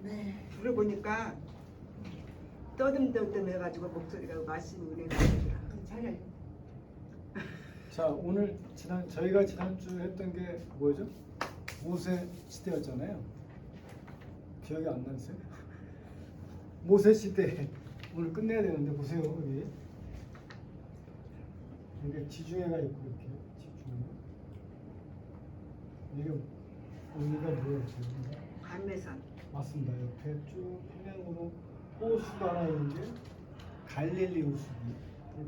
네. 들어보니까 떠듬떠듬해가지고 목소리가 말씀이 은혜가 되더라. 잘해. 자, 오늘 저희가 지난주 했던 게 뭐죠? 모세 시대였잖아요. 기억이 안 나세요? 모세 시대 오늘 끝내야 되는데 보세요. 여기 이게 지중해가 있고 이렇게 지중해. 이게 여기가 뭐예요? 감매산. 맞습니다. 옆에 쭉 평양으로 호수가 하나 있는 게 갈릴리 호수.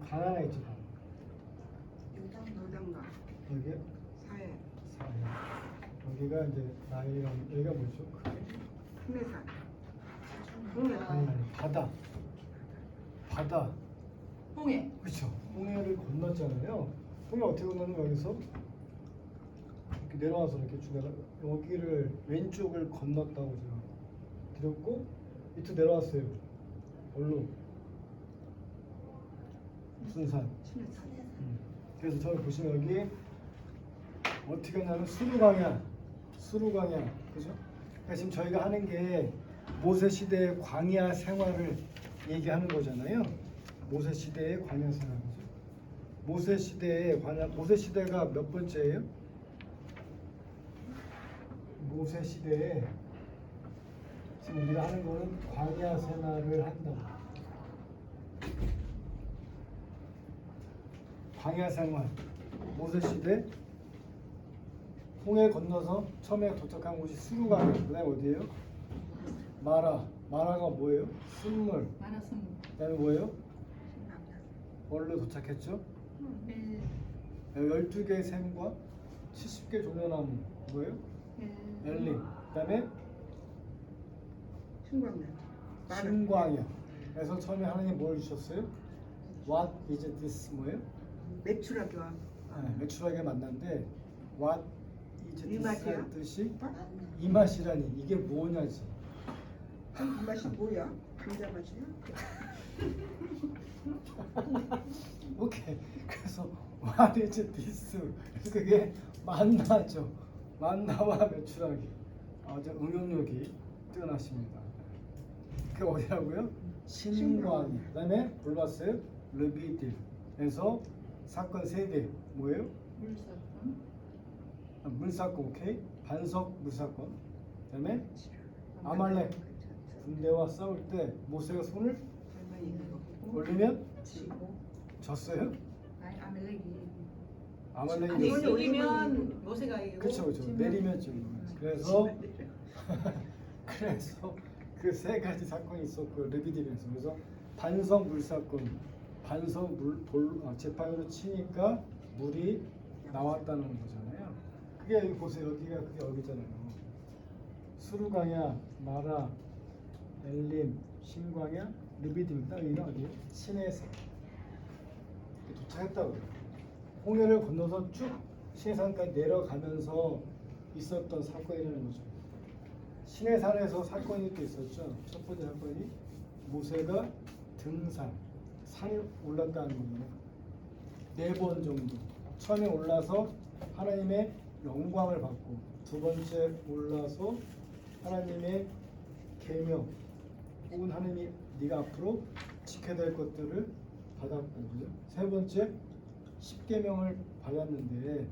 강 하나 있죠. 강. 노담강. 여기 사해. 사해. 여기가 이제 나일강. 여기가 뭐죠? 풍내산. 아니 바다. 바다. 홍해. 그렇죠. 홍해를 건넜잖아요. 홍해 어떻게 건너면 여기서 이렇게 내려와서 이렇게 주다가 여기를 왼쪽을 건넜다고 제가 드렸고 밑으로 내려왔어요. 얼로 무슨 산? 신해산. 그래서 저기 보시면 여기 어떻게 하냐면 수루광야, 그죠? 그러니까 지금 저희가 하는 게 모세 시대의 광야 생활을 얘기하는 거잖아요. 모세 시대의 광야 생활, 그죠? 모세 시대의 광야, 모세 시대가 몇 번째예요? 모세 시대에 지금 우리가 하는 거는 광야 생활을 한다고. 광야 생활, 모세 시대 홍해 건너서 처음에 도착한 곳이 수루강이. 그다음에 어디예요? 마라가 뭐예요? 순물. 만화선. 그다음에 뭐예요? 원로 도착했죠? 12개의 샘과 70개 조명나무 뭐예요? 엘림. 그다음에 신광야. 신광야. 그래서 처음에 하나님 뭘 주셨어요? What is this 뭐예요? 매출하기와 네, 매출하게 만났는데 What is 이 this 맛이야? 의 뜻이 이 맛이라니 이게 뭐냐지. 이 맛이 뭐야? 감자 맛이야? 오케이. 그래서 What is this? 그래서 그게 만나죠. 만나와 매출하기. 아주 응용력이 뛰어나십니다. 그게 어디라고요? 신광야. 그다음에 불봤어요? 르비딜에서 사건 3대 뭐예요? 물사건. 물사건. 오케이. 반석 물사건. 그다음에 아말렉 군대와 싸울 때 모세가 손을 올리면 졌어요? 아니 아멜렉이. 아말렉이 아니 졌어요? 올리면 모세가 이기고. 그렇죠. 지면 내리면 좀. 그래서 그 3가지 사건이 있었고 르비딤에서. 그래서 반석 물사건, 반석 재판으로 치니까 물이 나왔다는 거잖아요. 그게 여기 보세요. 여기가 그게 여기잖아요. 수루광야, 마라, 엘림, 신광야, 르비딤. 딱 여기가 어디예요? 시내산. 도착했다고 그래요. 홍해를 건너서 쭉 시내산까지 내려가면서 있었던 사건이라는 거죠. 시내산에서 사건이 또 있었죠. 첫 번째 사건이 모세가 산에 올랐다는 겁니다. 4번 정도. 처음에 올라서 하나님의 영광을 받고, 두 번째 올라서 하나님의 계명 혹은 하나님이 네가 앞으로 지켜야 될 것들을 받았고, 세 번째 10계명을 받았는데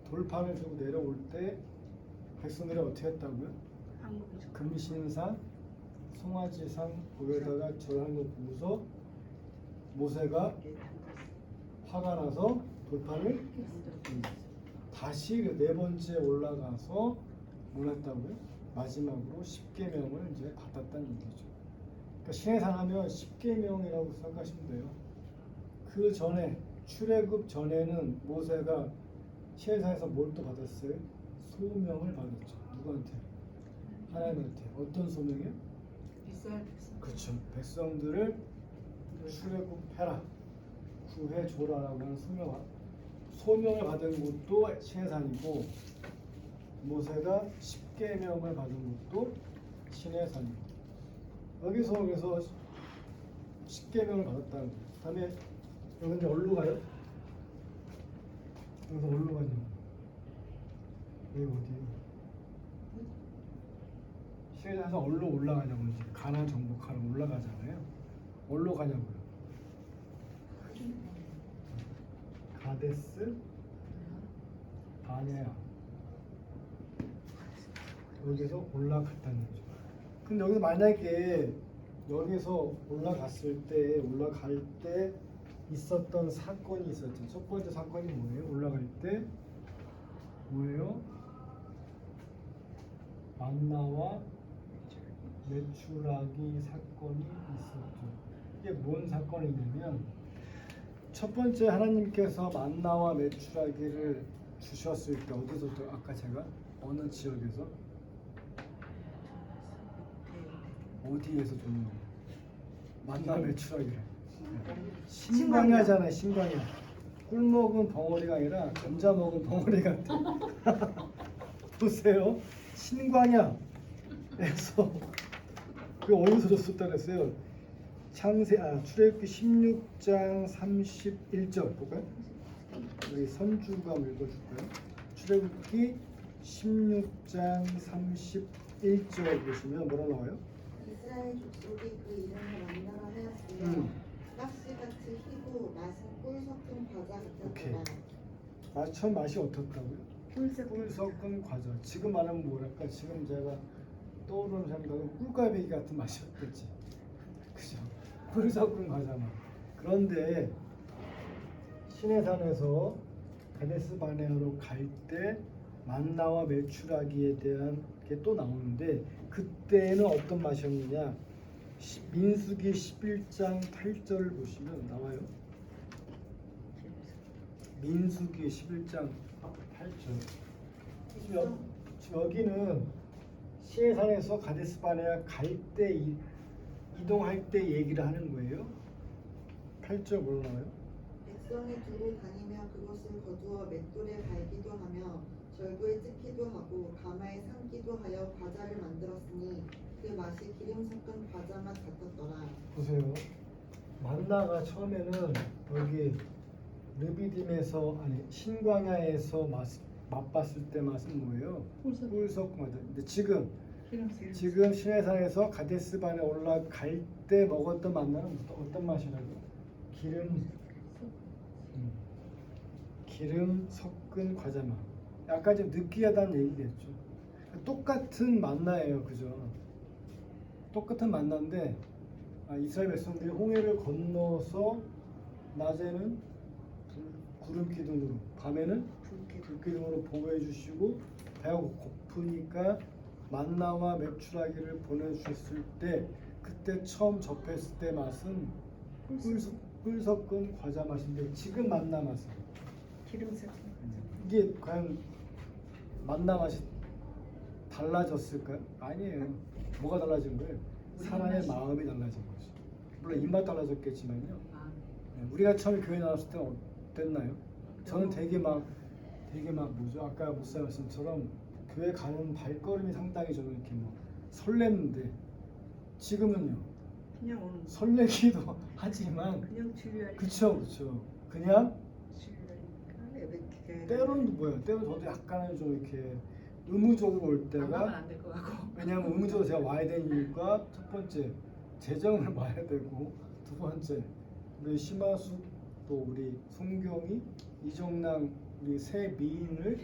돌판을 주고 내려올 때 백성들이 어떻게 했다고요? 금신상, 송아지상 보여다가 절하는 거 보고서 모세가 화가 나서 돌판을 다시 그 4번째 올라가서 뭘 했다고요? 마지막으로 10계명을 이제 받았다는 얘기죠. 그러니까 시내산 하면 10계명이라고 생각하시면 돼요. 그 전에 출애굽 전에는 모세가 시내산에서 뭘 또 받았어요? 소명을 받았죠. 누구한테? 하나님한테. 어떤 소명이요? 이스라엘 백성. 그렇죠. 백성들을 출애굽해라, 구해줘라라고 하는 소명을 받은 것도 시내산이고, 모세가 10계명을 받은 것도 시내산이고. 여기서 그래서 10계명을 받았다는 거예요. 다음에 여기 이제 어디로 가요? 여기서 어디로 가냐? 여기 어디예요? 신해산에서 어디로 올라가냐고 이제 가나 정복하러 올라가잖아요. 어디로 가냐고요? 가데스 바네아 여기서 올라갔다는 거죠. 근데 여기서 만약에 여기서 올라갈 때 있었던 사건이 있었죠. 첫 번째 사건이 뭐예요? 올라갈 때 뭐예요? 만나와 메추라기 사건이 있었죠. 이게 뭔 사건이냐면 첫 번째 하나님께서 만나와 메추라기를 주셨을 때 어디서 또 아까 제가 어느 지역에서 어디에서 줬나요? 만나 메추라기를 신광야잖아요. 신광야. 꿀 먹은 벙어리가 아니라 감자 먹은 벙어리 같아. 보세요. 신광야에서 그 어디서 줬었다 그랬어요? 출애굽기 16장 31절 볼까요? 여기 선주가 읽어줄까요? 출애굽기 16장 31절 보시면 뭐라 나와요? 이스라엘 족속이 그 이름을 만나라 하였으며 가시같이 희고 맛은 꿀 섞은 과자 오케이. 같았더라. 처음 맛이 어떻다고요? 꿀 꿀 섞은 과자. 지금 말하면 뭐랄까? 지금 제가 떠오르는 생각은 꿀갈비 같은 맛이었겠지. 그죠? 꿀 섞은 과자 맛. 그런데 시내산에서 가데스 바네아로 갈 때 만나와 메추라기에 대한 게 또 나오는데 그때는 어떤 맛이었느냐? 민수기 11장 8절을 보시면 나와요. 민수기 11장 8절. 지금 여기는 시내산에서 가데스 바네아 갈 때 이동할 때 얘기를 하는 거예요. 8절 뭐로 나와요? 백성이 두고 다니며 그곳을 거두어 맷돌에 갈기도 하며 절구에 찢기도 하고 가마에 삶기도 하여 과자를 만들었으니 그 맛이 기름 섞은 과자 맛 같았더라. 보세요. 만나가 처음에는 여기 르비딤에서 아니 신광야에서 맛봤을 때 맛은 뭐예요? 꿀 섞은 과자. 근데 지금 시내산에서 가데스 바네아 올라갈 때 먹었던 만나는 어떤 맛이라고요? 기름 섞은 과자 맛. 약간 좀 느끼하다는 얘기겠죠. 똑같은 만나예요, 그죠? 똑같은 만나인데 이스라엘 백성들이 홍해를 건너서 낮에는 구름 기둥으로, 밤에는 불 기둥으로 보호해 주시고 배가 고프니까 만나와 메추라기를 보내주셨을 때 그때 처음 접했을 때 맛은 꿀 섞은 과자 맛인데 지금 만나 맛은 기름 섞은 이게 과연 만나 맛이 달라졌을까요? 아니에요. 뭐가 달라진 거예요? 사람의 마음이 달라진 거죠. 물론 입맛 달라졌겠지만요. 우리가 처음에 교회 나왔을 때 어땠나요? 저는 되게 막 뭐죠? 아까 목사 말씀처럼 교회 가는 발걸음이 상당히 저는 이렇게 뭐 설렜는데 지금은요. 그냥 오는 거. 설레기도 하지만 그냥 주일날. 그쵸. 그냥 주일날이니까 예배 때로는 뭐예요? 때로는 저도 약간은 좀 이렇게 의무적으로 올 안 가면 때가 안 될 것 같고. 왜냐하면 의무적으로 제가 와야 되는 이유가 첫 번째 재정을 봐야 되고 두 번째 우리 심화수 또 우리 송경이 이정랑 우리 새 미인을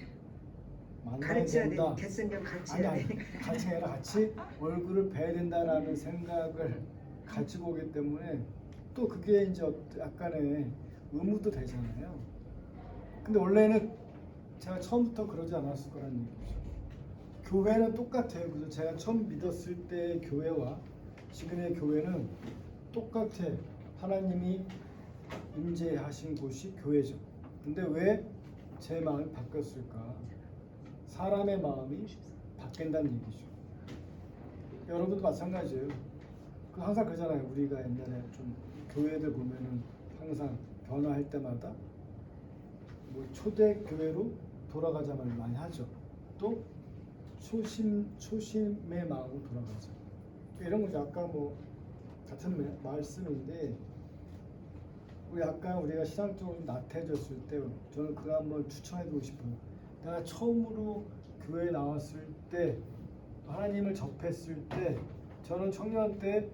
만나야 가르쳐야 된다. 돼. 개성경 가르쳐야 아니 돼. 같이 아니라 같이 얼굴을 뵈야 된다라는 생각을 가지고 오기 때문에 또 그게 이제 약간의 의무도 되잖아요. 근데 원래는 제가 처음부터 그러지 않았을 거라는 얘기죠. 교회는 똑같아요. 그래서 제가 처음 믿었을 때 교회와 지금의 교회는 똑같아. 하나님이 임재하신 곳이 교회죠. 근데 왜 제 마음이 바뀌었을까? 사람의 마음이 바뀐다는 얘기죠. 여러분도 마찬가지예요. 항상 그러잖아요. 우리가 옛날에 좀 교회들 보면은 항상 변화할 때마다 뭐 초대 교회로 돌아가자 말 많이 하죠. 또 초심의 마음으로 돌아가자. 이런 거 아까 뭐 같은 말씀인데 우리 아까 우리가 신앙적으로 나태해졌을 때 저는 그거 한번 추천해드리고 싶어요. 내가 처음으로 교회에 나왔을 때 하나님을 접했을 때 저는 청년 때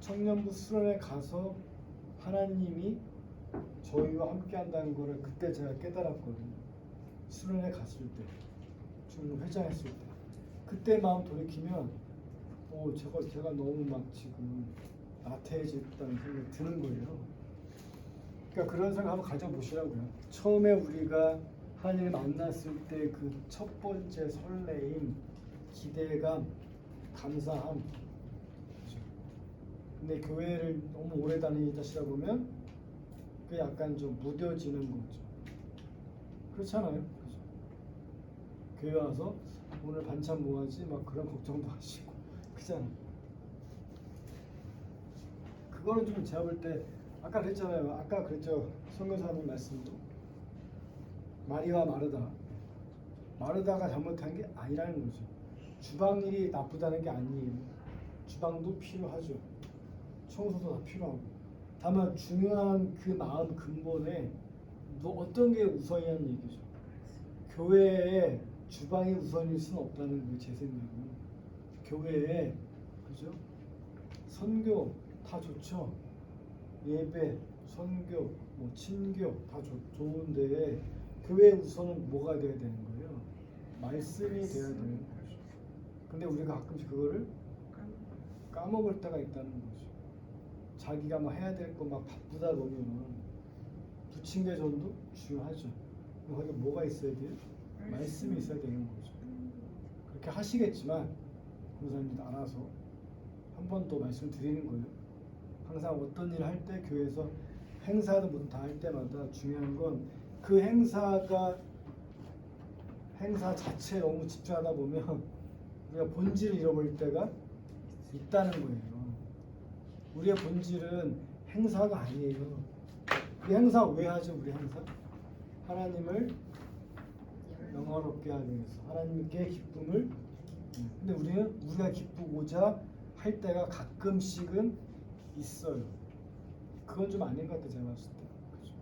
청년부 수련회 가서 하나님이 저희와 함께 한다는 거를 그때 제가 깨달았거든요. 수련회 갔을 때, 지금 회장했을 때, 그때 마음 돌이키면 제가 너무 막 지금 나태해졌다는 생각이 드는 거예요. 그러니까 그런 생각 한번 가져보시라고요. 처음에 우리가 하나님을 만났을 때 그 첫 번째 설레임, 기대감, 감사함. 그렇죠? 근데 교회를 너무 오래 다니시다 보면 그게 약간 좀 무뎌지는 거죠. 그렇잖아요. 그렇죠? 교회 와서 오늘 반찬 뭐하지? 막 그런 걱정도 하시고 그잖아요. 그거는 좀 제가 볼 때 아까 그랬잖아요. 아까 그랬죠. 선교사님 말씀도 마리와 마르다가 잘못한 게 아니라는 거죠. 주방일이 나쁘다는 게 아니에요. 주방도 필요하죠. 청소도 다 필요하고. 다만 중요한 그 마음 근본에 어떤 게 우선이냐는 얘기죠. 교회에 주방이 우선일 수는 없다는 게 제 생각은. 교회에 그죠? 선교 다 좋죠. 예배, 선교, 뭐 친교 다 좋은데 교회 우선은 뭐가 돼야 되는 거예요? 말씀이 돼야 되는 거죠. 근데 우리가 가끔씩 그거를 까먹을 때가 있다는 거죠. 자기가 막 해야 될 거 막 바쁘다 보면 부침개 전도 중요하죠. 거기 뭐가 있어야 돼요? 말씀이 있어야 되는 거죠. 그렇게 하시겠지만 목사님들 알아서 한 번 더 말씀드리는 거예요. 항상 어떤 일을 할 때 교회에서 행사도 뭐든 다 할 때마다 중요한 건 그 행사 자체에 너무 집중하다 보면 우리가 본질을 잃어버릴 때가 있다는 거예요. 우리의 본질은 행사가 아니에요. 우리 행사 왜 하죠? 우리 행사? 하나님을 영화롭게 하기 위해서 하나님께 기쁨을. 근데 우리가 기쁘고자 할 때가 가끔씩은 있어요. 그건 좀 아닌 것 같아요. 제가 봤을 때. 그죠?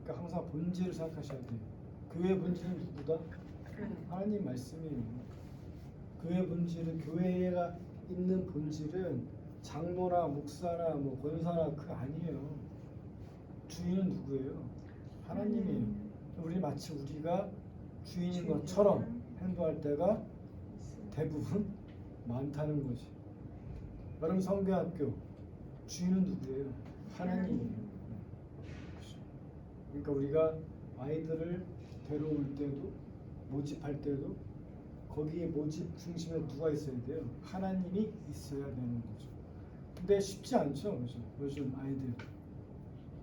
그러니까 항상 본질을 생각하셔야 돼요. 교회의 본질은 누구다? 하나님 말씀이에요. 교회의 본질은, 교회가 있는 본질은 장로나 목사나 뭐 권사나 그거 아니에요. 주인은 누구예요? 하나님이에요. 우리 마치 우리가 주인인 것처럼 행동할 때가 대부분 많다는 거지. 여러분 성교학교 주인은 누구예요? 하나님이에요. 그러니까 우리가 아이들을 데려올 때도 모집할 때도 거기에 모집 중심에 누가 있어야 돼요? 하나님이 있어야 되는 거죠. 근데 쉽지 않죠, 그죠? 요즘 아이들.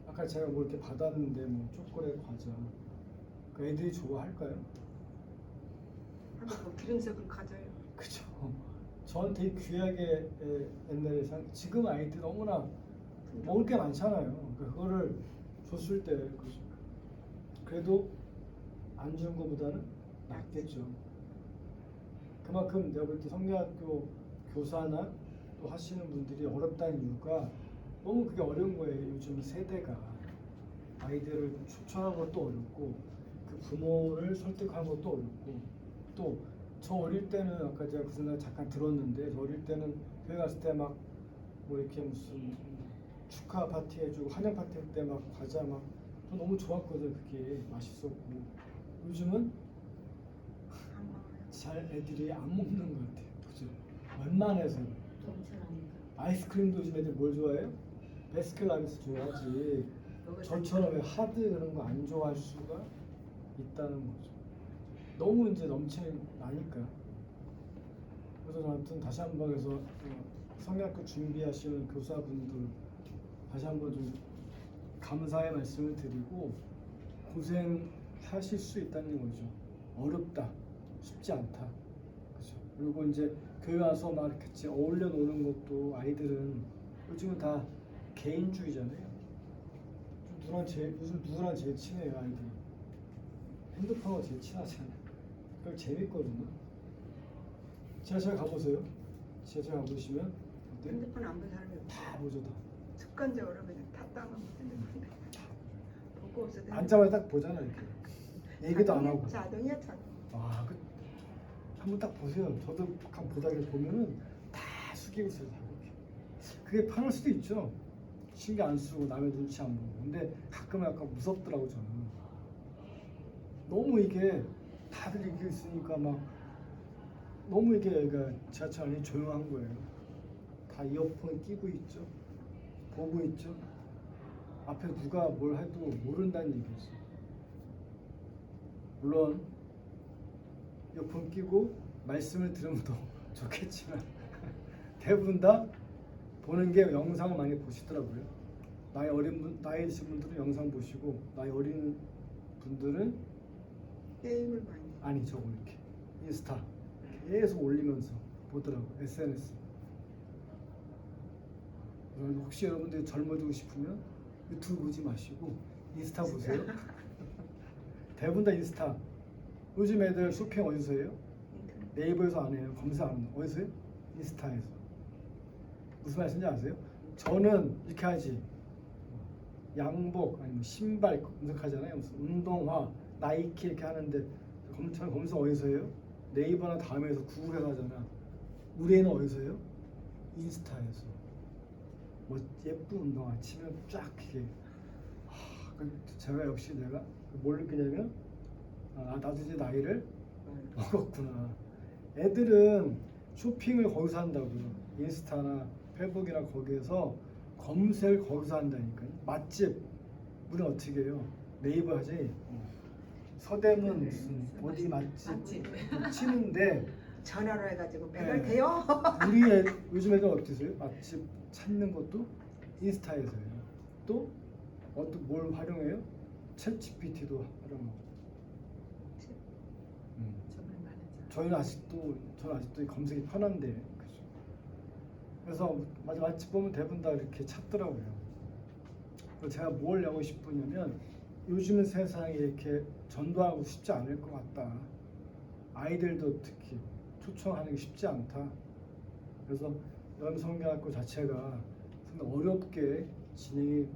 아까 제가 뭐 이렇게 받았는데 뭐 초콜릿, 과자. 그 애들이 좋아할까요? 하고 기름석을 가져요. 그죠. 저한테 귀하게 옛날에 지금 아이들 너무나 먹을 게 많잖아요. 그거를 줬을 때 그래도 안 주는 것보다는 낫겠죠. 그만큼 내가 볼 때 성경학교 교사나 또 하시는 분들이 어렵다는 이유가 너무 그게 어려운 거예요. 요즘 세대가 아이들을 추천하는 것도 어렵고 그 부모를 설득하는 것도 어렵고 또 저 어릴 때는 아까 제가 그 생각 잠깐 들었는데 저 어릴 때는 교회 갔을 때 막 뭐 이렇게 무슨 축하 파티 해주고 환영 파티 할 때 막 과자 막 저 너무 좋았거든. 그게 맛있었고 요즘은 잘 애들이 안 먹는 것 같아요. 그죠? 웬만해서 아이스크림도 요즘 애들 뭘 좋아해요? 베스킨라빈스 좋아하지. 저처럼 왜 하드 그런 거 안 좋아할 수가 있다는 거죠. 너무 이제 넘쳐나니까. 그래서 아무튼 다시 한번 해서 성경학교 준비하시는 교사분들 다시 한번 좀 감사의 말씀을 드리고 고생하실 수 있다는 거죠. 어렵다, 쉽지 않다, 그죠? 그리고 이제 교회 와서 막 같이 어울려 노는 것도 아이들은 요즘은 다 개인주의잖아요. 요즘 누구랑 제일 친해요, 아이들이? 핸드폰하고 제일 친하잖아요. 그걸 재밌거든요. 지하철 가보세요. 지하철 가보시면 어때요? 핸드폰 안 본 사람이 없어. 다 보죠, 다. 습관적으로 그냥 다 따놓고 핸드폰에 보고 없어도 앉자마자 딱 보잖아 이렇게. 얘기도 안 하고. 자동이야 자동. 아, 한번 딱 보세요. 저도 한번 보다가 보면은 다 숙이고 있어요. 다 이렇게. 그게 편할 수도 있죠. 신경 안 쓰고 남의 눈치 안 보고. 근데 가끔은 약간 무섭더라고 저는. 너무 이게 다들 이렇게 있으니까 막 너무 이게 그러니까 지하철 안이 조용한 거예요. 다 이어폰 끼고 있죠. 보고 있죠. 앞에 누가 뭘 해도 모른다는 얘기죠. 물론 이어폰 끼고 말씀을 들으면 더 좋겠지만 대부분 다 보는 게 영상을 많이 보시더라고요. 나이 드신 분들은 영상 보시고 나이 어린 분들은 게임을 많이. 아니 저거 이렇게 인스타 계속 올리면서 보더라고. SNS. 혹시 여러분들이 젊어지고 싶으면 유튜브 보지 마시고 인스타 보세요. 대부분 다 인스타. 요즘 애들 쇼핑 어디서 해요? 네이버에서 안 해요. 검색 안 해요. 어디서 해요? 인스타에서. 무슨 말씀인지 아세요? 저는 이렇게 하지. 양복 아니면 신발 검색하잖아요. 무슨 운동화, 나이키 이렇게 하는데 검색 어디서 해요? 네이버나 다음에서 구글에서 하잖아. 우리 애는 어디서 해요? 인스타에서. 뭐 예쁜 운동화 치면 쫙 이게. 제가 역시 내가 뭘 느끼냐면 나도 이제 나이를 먹었구나. 애들은 쇼핑을 거기서 한다고요. 인스타나 페이북이나 거기에서 검색을 거기서 한다니까요. 맛집 우리는 어떻게 해요? 네이버 하지. 서대문 무슨 어디 맛집 치는데 전화로 해가지고 네. 배달돼요. 요즘 애들 어떠세요? 맛집 찾는 것도 인스타에서요. 또 어떤 뭘 활용해요? 챗 GPT도 활용하고. 정말 많은 저는 아직도 검색이 편한데 그죠? 그래서 맛집 보면 대부분 다 이렇게 찾더라고요. 그래서 제가 뭘 하고 싶으냐면 요즘은 세상이 이렇게 전도하고 쉽지 않을 것 같다. 아이들도 특히 초청하는 게 쉽지 않다. 그래서 연성경학교 자체가 상당히 어렵게 진행이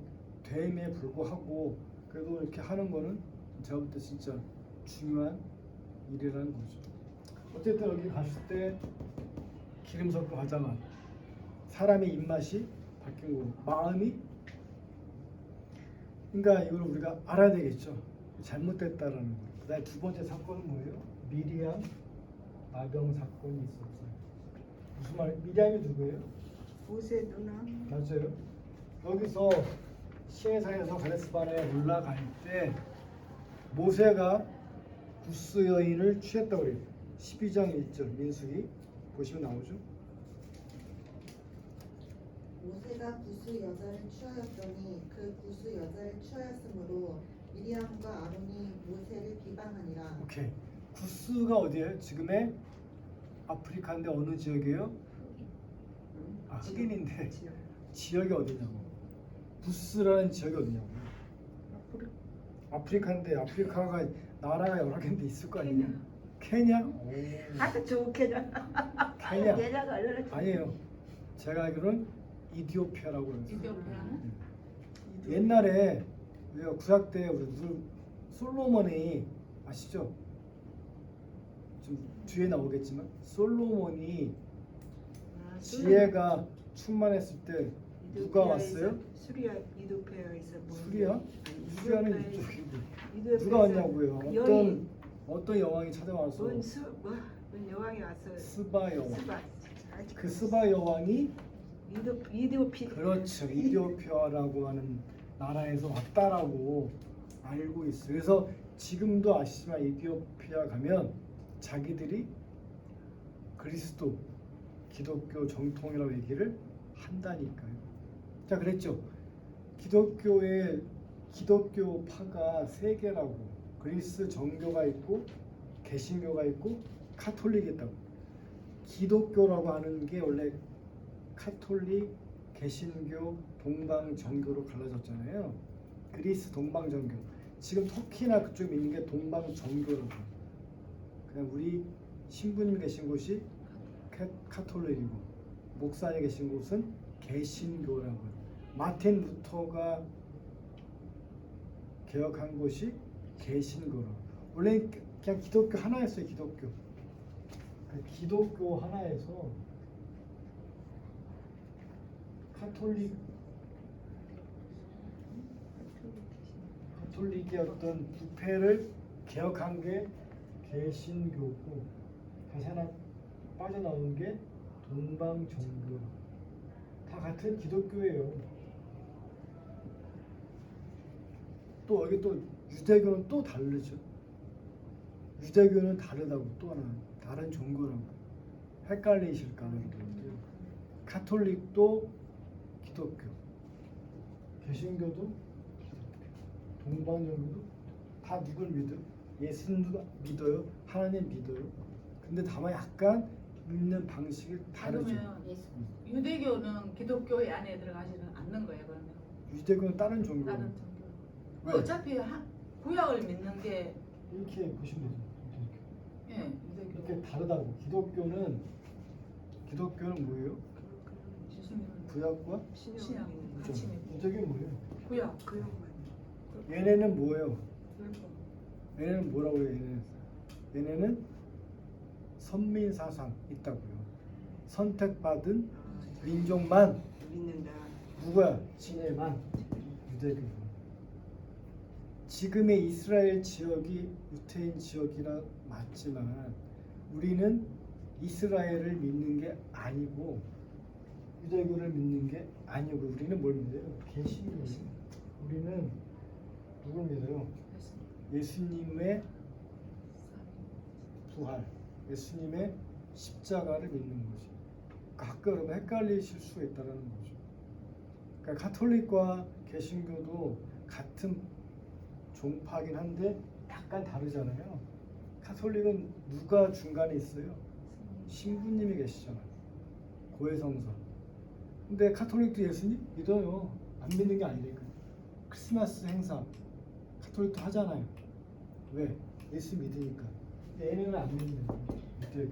됨에 불구하고 그래도 이렇게 하는 거는 제가 볼 때 진짜 중요한 일이라는 거죠. 어쨌든 여기 갔을 때 기름 섞은 과자맛, 사람의 입맛이 바뀐 거고 마음이, 그러니까 이걸 우리가 알아야 되겠죠. 잘못됐다라는 거. 그다음에 두 번째 사건은 뭐예요? 미리암 나병 사건이 있었어요. 무슨 말? 미리암이 누구예요? 모세 누나. 맞아요. 여기서 시내산에서 가데스바네에 올라갈 때 모세가 구스 여인을 취했다고 그래요. 12장 1절 민수기 보시면 나오죠. 모세가 구스 여자를 취하였더니 그 구스 여자를 취하였으므로 미리암과 아론이 모세를 비방하니라. 오케이. 구스가 어디예요? 지금의 아프리카인데 어느 지역이에요? 흑인인데 지역. 지역이 어디냐고. 부스라는 지역이 어디냐고. 아프리카인데 아프리카가 나라가 여러 개인데 있을 거 아니냐? 케냐? 오. 아주 좋게냐. 케냐? 케냐가 얼마나 아니에요. 제가 알기로는 이디오피아라고 해요. 이디오피아는? 옛날에 우리가 구약 때 우리 솔로몬이 아시죠? 좀 뒤에 나오겠지만 솔로몬이 지혜가 충만했을 때 누가 왔어요? 수리아 이도페아에서 수리아? 수리아는 이쪽이고 누가 이도페아에서 왔냐고요? 어떤 여왕이 찾아와서 뭔 여왕이 와서 스바 여왕. 스바. 그 스바 여왕이 이디오피. 그렇죠. 이디오피아라고 하는 나라에서 왔다라고 알고 있어요. 그래서 지금도 아시지만 이디오피아 가면 자기들이 그리스도 기독교 정통이라고 얘기를 한다니까요. 자, 그랬죠. 기독교파가 세 개라고. 그리스 정교가 있고 개신교가 있고 카톨릭이 있다고. 기독교라고 하는 게 원래 카톨릭, 개신교, 동방정교로 갈라졌잖아요. 그리스 동방정교. 지금 터키나 그쪽에 있는 게 동방정교라고. 그냥 우리 신부님 계신 곳이 카톨릭이고 목사님 계신 곳은 개신교라고 해요. 마틴 루터가 개혁한 곳이 개신교라고. 원래 그냥 기독교 하나였어요. 기독교. 그 기독교 하나에서 카톨릭의 어떤 부패를 개혁한 게 개신교고, 다시 하나 빠져나온 게 동방종교. 다 같은 기독교예요. 또 여기 또 유대교는 또 다르죠. 유대교는 다르다고, 또 하나 다른 종교라고 헷갈리실까 봐. 카톨릭도 기독교, 개신교도 기독교, 동방종교도 다 누굴 믿어요? 예수님도 믿어요. 하나님 믿어요. 근데 다만 약간 믿는 방식이 다르죠. 그러면 유대교는 기독교의 안에 들어가지는 않는 거예요. 그러면 유대교는 다른 종교. 다른 종교. 왜? 어차피 구약을 믿는 게 이렇게 보시면 되죠. 예, 유대교. 이렇게 다르다고. 기독교는 뭐예요? 예수님은 구약과 신약 그죠? 같이 믿고 유대교는 뭐예요? 구약 그용만. 얘네는 뭐예요? 율법. 얘네는 뭐라고 해요? 얘네는 선민 사상 있다고요. 선택받은 민족만 믿는다. 누구야? 진해만 유대교. 지금의 이스라엘 지역이 유태인 지역이라 맞지만 우리는 이스라엘을 믿는 게 아니고 유대교를 믿는 게 아니고 우리는 뭘 믿어요? 개신교예요. 우리는 누굴 믿어요? 예수님의 부활, 예수님의 십자가를 믿는 거지. 가끔 여러분 헷갈리실 수가 있다는 거죠. 그러니까 카톨릭과 개신교도 같은 종파긴 한데 약간 다르잖아요. 카톨릭은 누가 중간에 있어요? 신부님이 계시잖아요. 고해성사. 근데 카톨릭도 예수님 믿어요. 안 믿는 게 아니니까. 크리스마스 행사 카톨릭도 하잖아요. 왜? 예수 믿으니까. 얘는 안 믿는 거예요.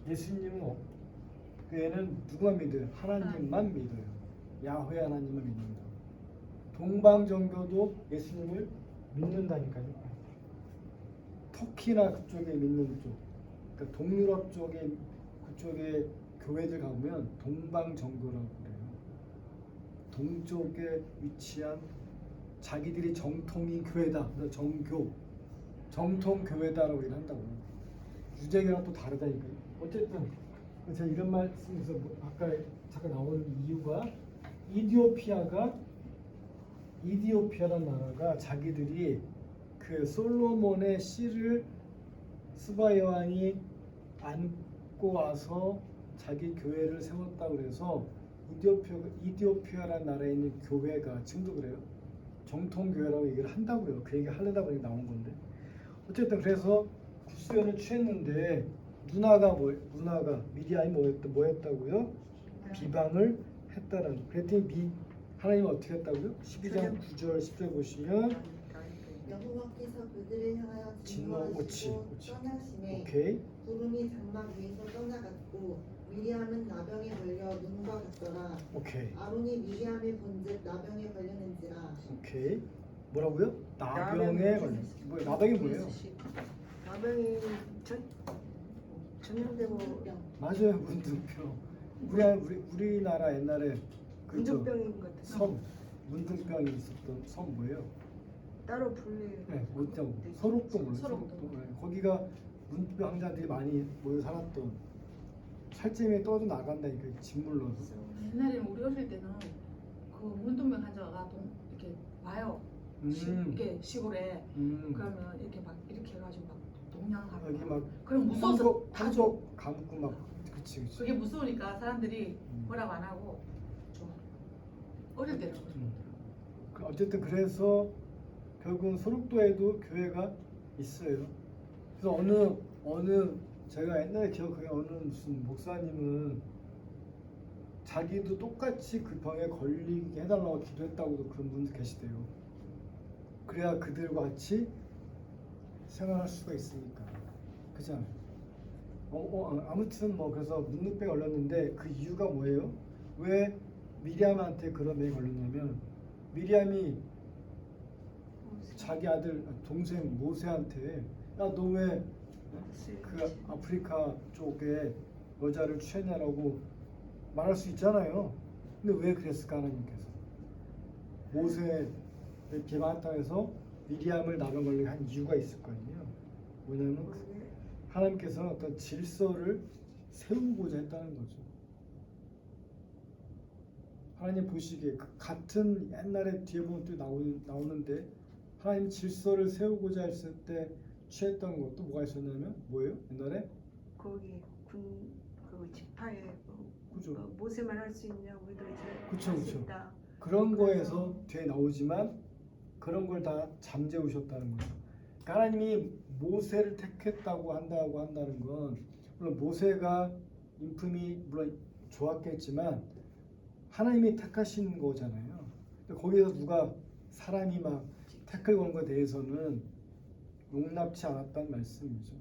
예수님은 그 얘는 누가 믿어요? 하나님만 믿어요. 야훼 하나님만 믿는다. 동방종교도 예수님을 믿는다니까요. 터키나 그쪽에 믿는 쪽, 그러니까 동유럽 쪽에 그쪽에 교회들 가보면 동방종교라고 그래요. 동쪽에 위치한 자기들이 정통인 교회다. 그래서 정통 교회다라고 얘기를 한다고요. 유대교랑 또 다르다니까요. 어쨌든 제가 이런 말씀에서 아까 잠깐 나온 이유가 이디오피아라는 나라가 자기들이 그 솔로몬의 씨를 스바 여왕이 안고 와서 자기 교회를 세웠다고 그래서 이디오피아라는 나라에 있는 교회가 지금도 그래요. 정통 교회라고 얘기를 한다고요. 그 얘기 하려다 보니 나온 건데 어쨌든 그래서 구수연을 취했는데 누나가 미디안이 뭐였다고요? 비방을 했다는. 그랬더니 하나님은 어떻게 했다고요? 12장 9절 10절 보시면 여호와께서 그들을 향하여 진노하시고 떠나심에 오케이. 구름이 장막 위에서 떠나갔고 미리암은 나병에 걸려 눈과 같더라. 오케이. 아론이 미리암의 본즉 나병에 걸렸는지라. 오케이. 뭐라고요? 나병에 걸렸. 나병이 뭐예요? 나병이 전염되고 맞아요. 문둥병. 우리나라 옛날에 문둥병인 것 같아서 섬 문둥병이 있었던 섬 뭐예요? 따로 분리. 네, 뭐냐고 소록동. 네, 거기가 문둥병 환자들이 많이 모여 살았던. 살찜에 떠도 나간다니까 짓물러서. 옛날에는 우리 어릴 때는 그 문둥병 환자가 이렇게 와요. 이렇게 시골에 그러면 이렇게 막 이렇게 해가지고 막 동냥하고 여기 막 그럼 무서워서 한쪽 감고 막 그치. 그게 무서우니까 사람들이 뭐라고 안 하고 좋아. 어릴 때는 어쨌든 그래서 결국은 소록도에도 교회가 있어요. 그래서 어느 제가 옛날에 기억하기에 어느 무슨 목사님은 자기도 똑같이 그 병에 걸리게 해달라고 기도했다고도 그런 분들 계시대요. 그래야 그들과 같이 생활할 수가 있으니까. 그잖아요. 아무튼 그래서 문둥병에 걸렸는데 그 이유가 뭐예요? 왜 미리암한테 그런 병에 걸렸냐면 미리암이 자기 아들 동생 모세한테 야 너 왜 그 아프리카 쪽에 여자를 취했냐라고 말할 수 있잖아요. 근데 왜 그랬을까 하나님께서 모세의 비방의 땅에서 미리암을 나병 걸리게 한 이유가 있을 거 아니에요. 뭐냐면 하나님께서는 어떤 질서를 세우고자 했다는 거죠. 하나님 보시기에 그 같은 옛날에 뒤에 보면 또 나오는데 하나님 질서를 세우고자 했을 때 취했던 것도 뭐가 있었냐면 뭐예요? 옛날에 거기 그 지파에 그죠. 모세만 할 수 있냐 우리도 이제 그쵸, 할 수 그쵸. 있다. 그런 거에서 뒤에 나오지만 그런 걸 다 잠재우셨다는 거죠. 그러니까 하나님이 모세를 택했다고 한다는 건 물론 모세가 인품이 물론 좋았겠지만 하나님이 택하신 거잖아요. 근데 거기에서 누가 사람이 막 태클 거는 것에 대해서는 용납치 않았다는 말씀이죠.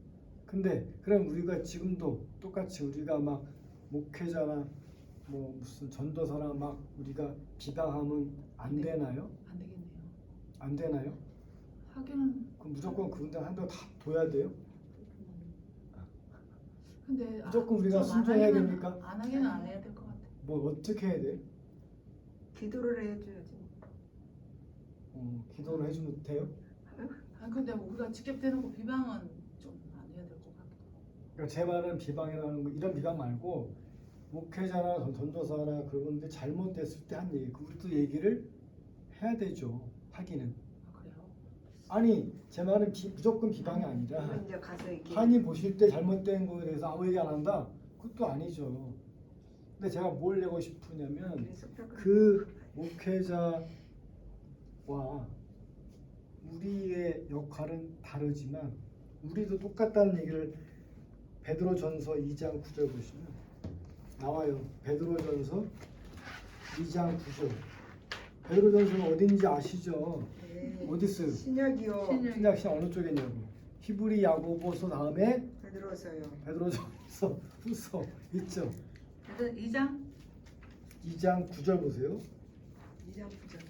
근데 그럼 우리가 지금도 똑같이 우리가 막 목회자나 뭐 무슨 전도사나 막 우리가 비방하면 안 되나요? 안 되겠네요. 안 되나요? 하기는 그럼 무조건 그분들 한다고 다 둬야 돼요? 근데 무조건 우리가 좀 순종해야 안 하기는- 됩니까? 안 하기는 안 해야 될 것 같아. 뭐 어떻게 해야 돼? 기도를 해줘야지. 기도를 해주면 돼요? 아 근데 우리가 직접 대놓고 비방은 좀 안 해야 될 것 같아. 그러니까 제 말은 비방이라는 거 이런 비방 말고 목회자나 전도사나 그분들 잘못됐을 때 한 얘기 그것도 얘기를 해야 되죠. 하기는 아 그래요? 아니 제 말은 무조건 비방이 아니라 그럼 이제 가서 이렇게 하나님 보실 때 잘못된 거에 대해서 아무 얘기 안 한다? 그것도 아니죠. 근데 제가 뭘 내고 싶으냐면 그 목회자와 우리의 역할은 다르지만 우리도 똑같다는 얘기를 베드로전서 2장 9절 보시면 나와요. 베드로전서 2장 9절. 베드로전서는 어딘지 아시죠? 네. 어디 있어요? 신약이요. 신약 어느 쪽에 있냐고. 히브리 야고보서 다음에 베드로서요. 베드로전서 후서 있죠. 2장 2장 9절 보세요. 2장 9절.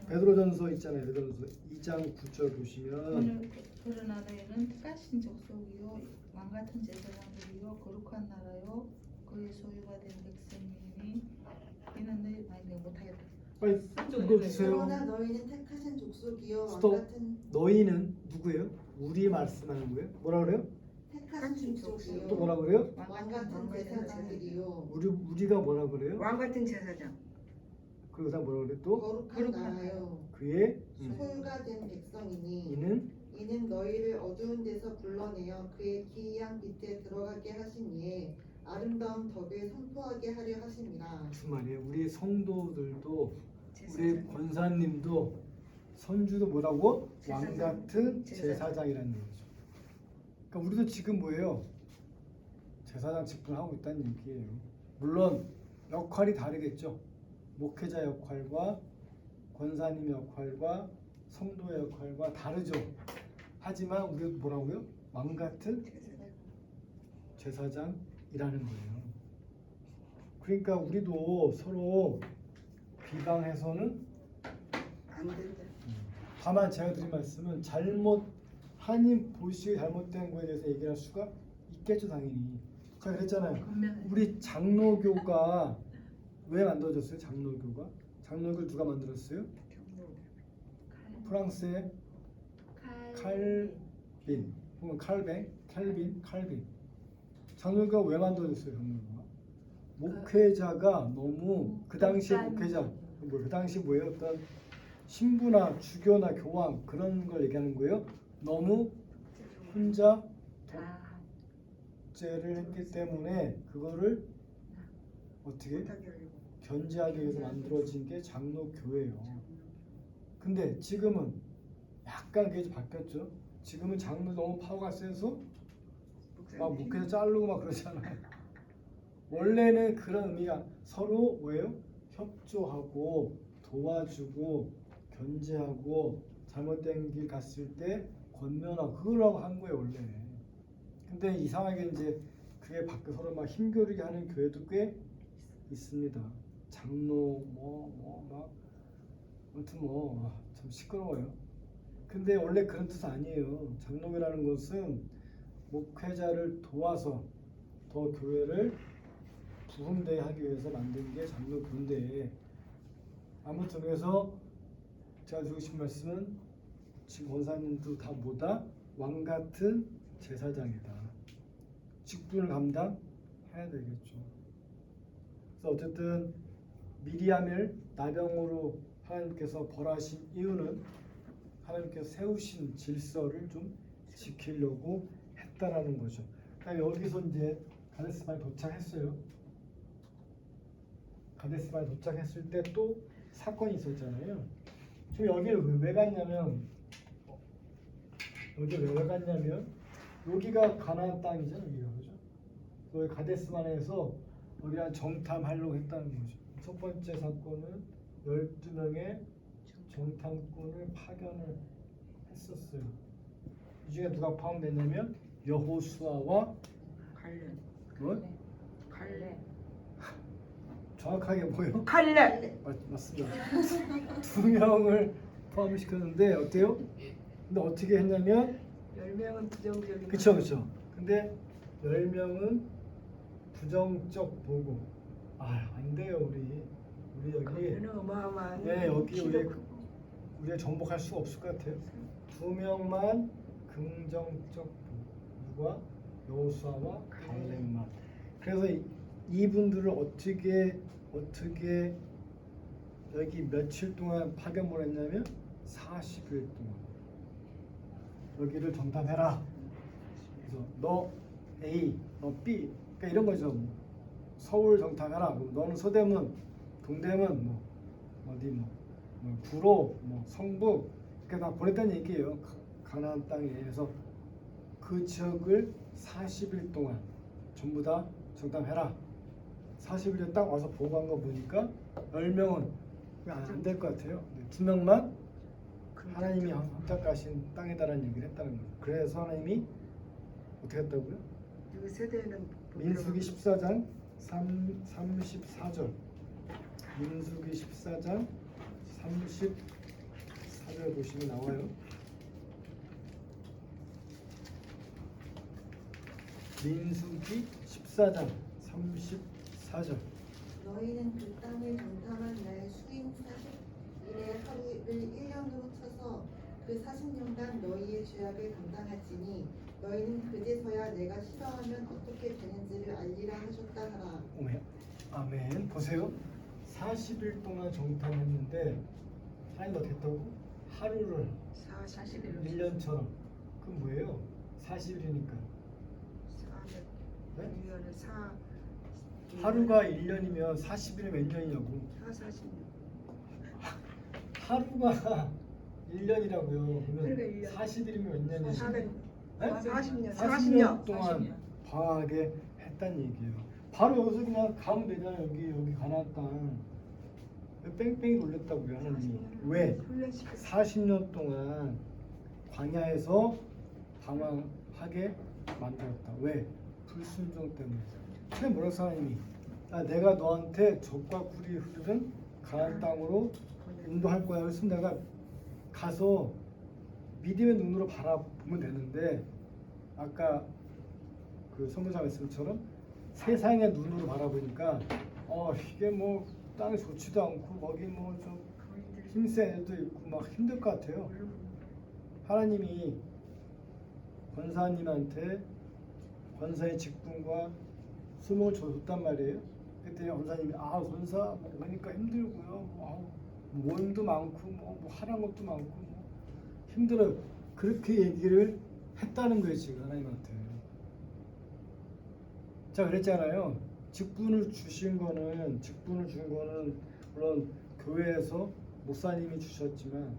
베드로전서 있잖아요. 베드로전서 2장 9절 보시면 그러나 너희는 택하신 족속이요 왕 같은 제사장들이요 거룩한 나라요 그의 소유가 된 백성이니 이는 너희 내가 못하겠다. 빨리 읽어주세요. 그러나 너희는 택하신 족속이요 왕 스톱. 같은 너희는 누구예요? 우리 말씀하는 거예요? 뭐라 그래요? 택하신 족속이요 또 뭐라 그래요? 왕 같은 제사장들이요 우리가 뭐라 그래요? 왕 같은 제사장. 그리고 다 뭐라 그래? 또 거룩한 나라요 그의 소유가 된 백성이니 이는 너희를 어두운 데서 불러내어 그의 기이한 빛에 들어가게 하시니에 아름다운 덕을 선포하게 하려 하심이라. 무슨 말이에요? 우리 성도들도 우리 제사장. 권사님도 선주도 뭐라고? 왕 제사장. 같은 제사장. 제사장이라는 거죠. 그러니까 우리도 지금 뭐예요? 제사장 직분을 하고 있다는 얘기예요. 물론 역할이 다르겠죠. 목회자 역할과 권사님 역할과 성도의 역할과 다르죠. 하지만 우리도 뭐라고요? 왕 같은 제사장이라는 거예요. 그러니까 우리도 서로 비방해서는 안 된다. 다만 제가 드린 말씀은 하나님 보시기에 잘못된 거에 대해서 얘기할 수가 있겠죠. 당연히 제가 그랬잖아요. 우리 장로교가 왜 만들어졌어요? 장로교를 누가 만들었어요? 프랑스의 칼빈 혹은 칼빈 장로교가 왜 만들어졌어요? 장로교가 목회자가 너무 그 당시 목회자 그 당시 뭐예요? 어떤 신부나 주교나 교황 그런 걸 얘기하는 거예요. 너무 혼자 독재를 했기 때문에 그거를 어떻게 견제하기 위해서 만들어진 게 장로교예요. 근데 지금은 약간 그게 좀 바뀌었죠. 지금은 장로 너무 파워가 세서 막 목회자 자르고 막 그러잖아요. 원래는 그런 의미가 서로 뭐예요? 협조하고 도와주고 견제하고 잘못된 길 갔을 때 권면하고 그거라고 한 거예요 원래. 근데 이상하게 이제 그게 바뀌어 서로 막 힘겨루게 하는 교회도 꽤 있습니다. 장로 막 아무튼 참 시끄러워요. 근데 원래 그런 뜻 아니에요. 장로교라는 것은 목회자를 도와서 더 교회를 부흥되게 하기 위해서 만든 게 장로교인데, 아무튼 그래서 제가 드리고 싶은 말씀은 지금 권사님도 다 뭐다? 왕 같은 제사장이다. 직분을 감당해야 되겠죠. 그래서 어쨌든 미리암을 나병으로 하나님께서 벌하신 이유는 하나님께서 세우신 질서를 좀 지키려고 했다라는 거죠. 그러니까 여기서 이제 가데스바에 도착했어요. 가데스바에 도착했을 때 또 사건이 있었잖아요. 지금 여기를 왜 갔냐면, 여기가 가나안 땅이죠, 여기가. 그죠? 여기 가데스바네에서 여기가 정탐하려고 했다는 거죠. 첫 번째 사건은 12명의 정탐꾼을 파견을 했었어요. 이 중에 누가 포함됐냐면 여호수아와 뭐? 갈래. 정확하게 뭐요? 갈래. 맞습니다. 2명을 포함시켰는데 어때요? 근데 어떻게 했냐면 10명은 부정적인. 그쵸. 근데 10명은 부정적 보고 안 돼요 우리 여기 그는 어마어마한. 여기 키도 우리 크고. 우리가 정복할 수가 없을 것 같아요. 2명만 긍정적 보고 누가 여호수아와 갈렙만. 그래서 이분들을 어떻게 여기 며칠 동안 파견 보냈냐면 40일 동안 여기를 정탐해라. 그래서 너 A, 너 B, 그러니까 이런 거죠. 서울 정탐해라. 그럼 너는 서대문, 동대문, 뭐 어디 뭐 구로, 뭐 성북, 이렇게 다 보냈다는 얘기예요. 가나안 땅에. 그래서 그 지역을 40일 동안 전부 다 정탐해라. 40일에 딱 와서 보고한 거 보니까 10명은 안 될 것 같아요. 2명만 하나님이 허락하신 땅이다라는 얘기를 했다는 거예요. 그래서 하나님이 어떻게 했다고요? 이 세대는 민수기 14장 34절. 민수기 14장 34절 보시면 나와요. 민수기 14장 34절. 너희는 그 땅을 정탐한 날 수임 40일의 하루를 1년으로 쳐서 그 40년간 너희의 죄악을 감당할지니 너희는 그제서야 내가 싫어하면 어떻게 되는지를 알리라 하셨다 하라. 아멘. 보세요. 40일 동안 정탐했는데 하나님 어떻게 했다고? 하루를 40일 1년처럼. 그럼 뭐예요? 40일이니까. 4년 1년에 4 하루가 1년이면 40일이 몇 년이냐고. 40년. 하루가 1년이라고요. 그러면 그러니까 1년. 40일이면 몇 년이에요? 400. 네? 40년. 40년 동안 40년. 방하게 했다는 얘기예요. 바로 여기서 그냥 가면 되잖아요. 여기 가나안 땅. 뺑뺑이 돌렸다고요, 하나님이. 왜? 훈련시켰어. 40년 동안 광야에서 방황하게 만들었다. 왜? 불순종 때문에. 근데 뭐라고 하나님이? 내가 너한테 젖과 꿀이 흐르는 가나안 땅으로 인도할 거야. 그래서 내가 가서 믿음의 눈으로 바라보면 되는데, 아까 그 선교사 말씀처럼 세상의 눈으로 바라보니까 이게 뭐 땅이 좋지도 않고 거기 뭐 좀 힘센 애도 있고 막 힘들 것 같아요. 하나님이 권사님한테 권사의 직분과 수목을 줬단 말이에요. 그때 권사님이 권사 그러니까 힘들고요. 모임도 많고 뭐 하라는 것도 많고 뭐 힘들어요. 그렇게 얘기를 했다는 거예요, 지금 하나님한테. 자, 그랬잖아요. 직분을 준 거는 물론 교회에서 목사님이 주셨지만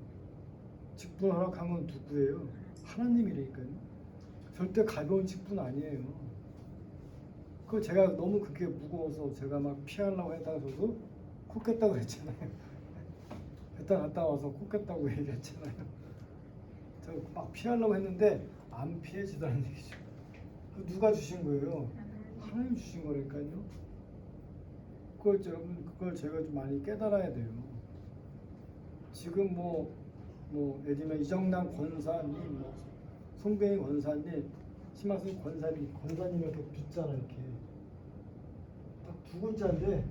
직분 허락한 건 누구예요? 하나님이라니까요. 절대 가벼운 직분 아니에요. 그 제가 너무 그게 무거워서 제가 막 피하려고 했다가 저도 코 깼다고 했잖아요. 일단 갔다 와서 코 깼다고 얘기했잖아요. 제가 막 피하려고 했는데 안 피해지더라는 얘기죠. 그 누가 주신 거예요? 하나님 주신 거니까요. 그걸 제가 좀 많이 깨달아야 돼요. 지금 뭐 뭐 예를 들면 이정남 권사님, 뭐 송병희 권사님, 심학순 권사님 이렇게 붙잖아 이렇게. 딱 두 글자인데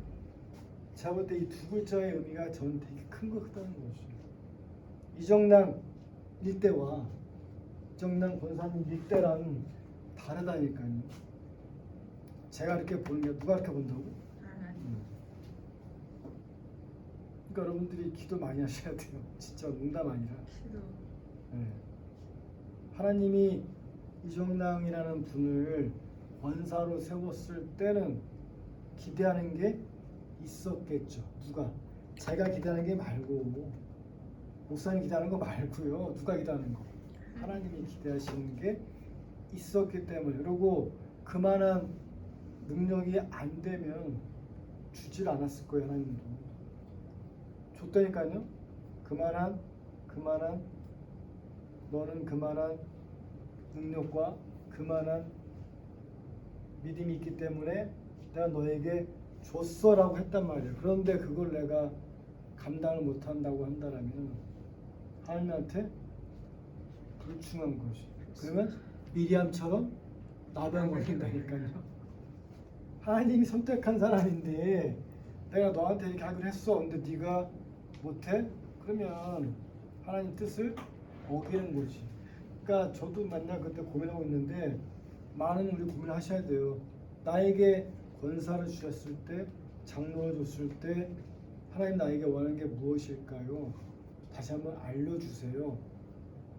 제가 볼 때 이 두 글자의 의미가 저는 되게 큰 거 크다는 거죠. 이정남 일대와 이정남 권사님 일대랑 다르다니까요. 제가 이렇게 보는 게 누가 이렇게 본다고? 그러니까 여러분들이 기도 많이 하셔야 돼요. 진짜 농담 아니라. 기도. 네. 하나님이 이정랑이라는 분을 권사로 세웠을 때는 기대하는 게 있었겠죠. 누가? 제가 기대하는 게 말고 목사님 기대하는 거 말고요. 누가 기대하는 거? 하나님이 기대하시는 게 있었기 때문에. 그리고 그만한 능력이 안 되면 주질 않았을 거예요. 하나님도 줬다니까요. 그만한 너는 그만한 능력과 그만한 믿음이 있기 때문에 내가 너에게 줬어라고 했단 말이에요. 그런데 그걸 내가 감당을 못한다고 한다면 하나님한테 불충한 것이. 그러면 미리암처럼 나병 걸린다니까요. 하나님이 선택한 사람인데 내가 너한테 이렇게 하기로 했어. 근데 네가 못해? 그러면 하나님 뜻을 어기는 거지. 그러니까 저도 맨날 그때 고민하고 있는데 많은 우리 고민하셔야 돼요. 나에게 권사를 주셨을 때, 장로를 줬을 때 하나님 나에게 원하는 게 무엇일까요? 다시 한번 알려주세요.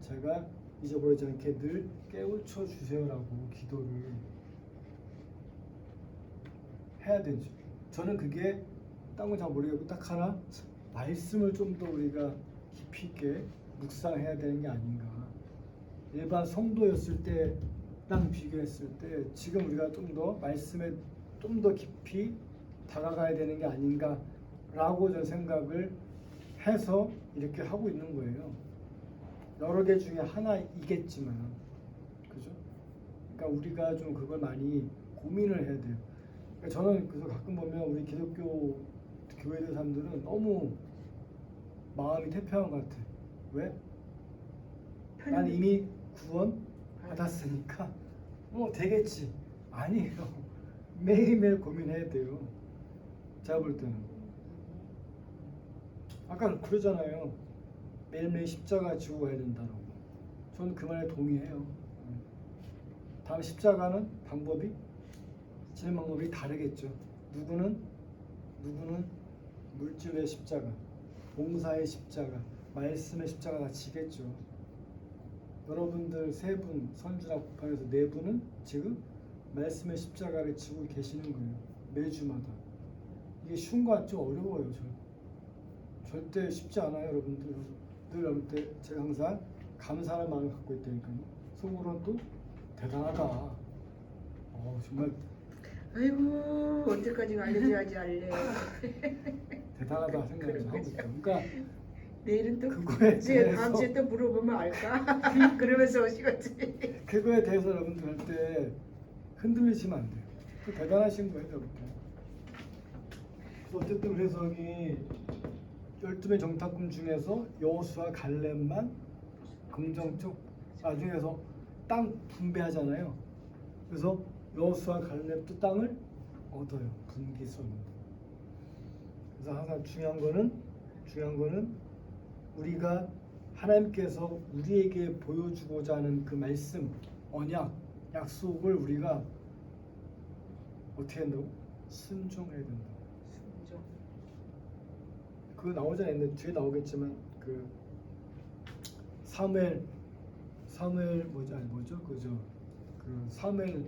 제가 잊어버리지 않게 늘 깨우쳐 주세요라고 기도를 해야 되죠. 저는 그게 딴 건 잘 모르겠고 딱 하나 말씀을 좀 더 우리가 깊이 있게 묵상해야 되는 게 아닌가. 일반 성도였을 때랑 비교했을 때 지금 우리가 좀 더 말씀에 좀 더 깊이 다가가야 되는 게 아닌가라고 저 생각을 해서 이렇게 하고 있는 거예요. 여러 개 중에 하나이겠지만, 그죠? 그러니까 우리가 좀 그걸 많이 고민을 해야 돼요. 그러니까 저는 그래서 가끔 보면 우리 기독교 교회들 사람들은 너무 마음이 태평한 것 같아. 왜? 난 이미 구원 받았으니까 뭐 되겠지. 아니에요. 매일매일 고민해야 돼요. 제가 볼 때는 아까 그러잖아요. 매일매일 십자가 지고 가야 된다고. 저는 그 말에 동의해요. 다음 십자가는 방법이 지는 방법이 다르겠죠. 누구는 물질의 십자가, 봉사의 십자가, 말씀의 십자가 다 지겠죠. 여러분들 세 분, 선주나 구판에서 네 분은 지금 말씀의 십자가를 지고 계시는 거예요. 매주마다. 이게 쉬운 거 같죠? 어려워요. 절대 쉽지 않아요. 여러분들. 늘 여러분 때 제가 항상 감사하는 마음을 갖고 있다니까요. 속으로는 또 대단하다. 정말 아이고 언제까지 알려줘야지 알래. 대단하다 생각을 하고 있죠. 그러니까 내일은 또 그거에 이제 다음 대해서 주에 또 물어보면 알까? 그러면서 오시겠지. 그거에 대해서 여러분들 할 때 흔들리시면 안 돼요. 그 대단하신 거예요, 여러분. 어쨌든 그래서 여기 12명 정탐꾼 중에서 여호수아 갈렙만 긍정적 나중에서 땅 분배하잖아요. 그래서 여호수아 갈렙도 땅을 얻어요. 분기선으로. 그래서 항상 중요한 거는 우리가 하나님께서 우리에게 보여주고자 하는 그 말씀, 언약, 약속을 우리가 어떻게 한다고? 순종해야 된다. 순종. 그거 나오잖아요. 근데 뒤에 나오겠지만 그 사무엘 뭐죠? 그죠? 그 사무엘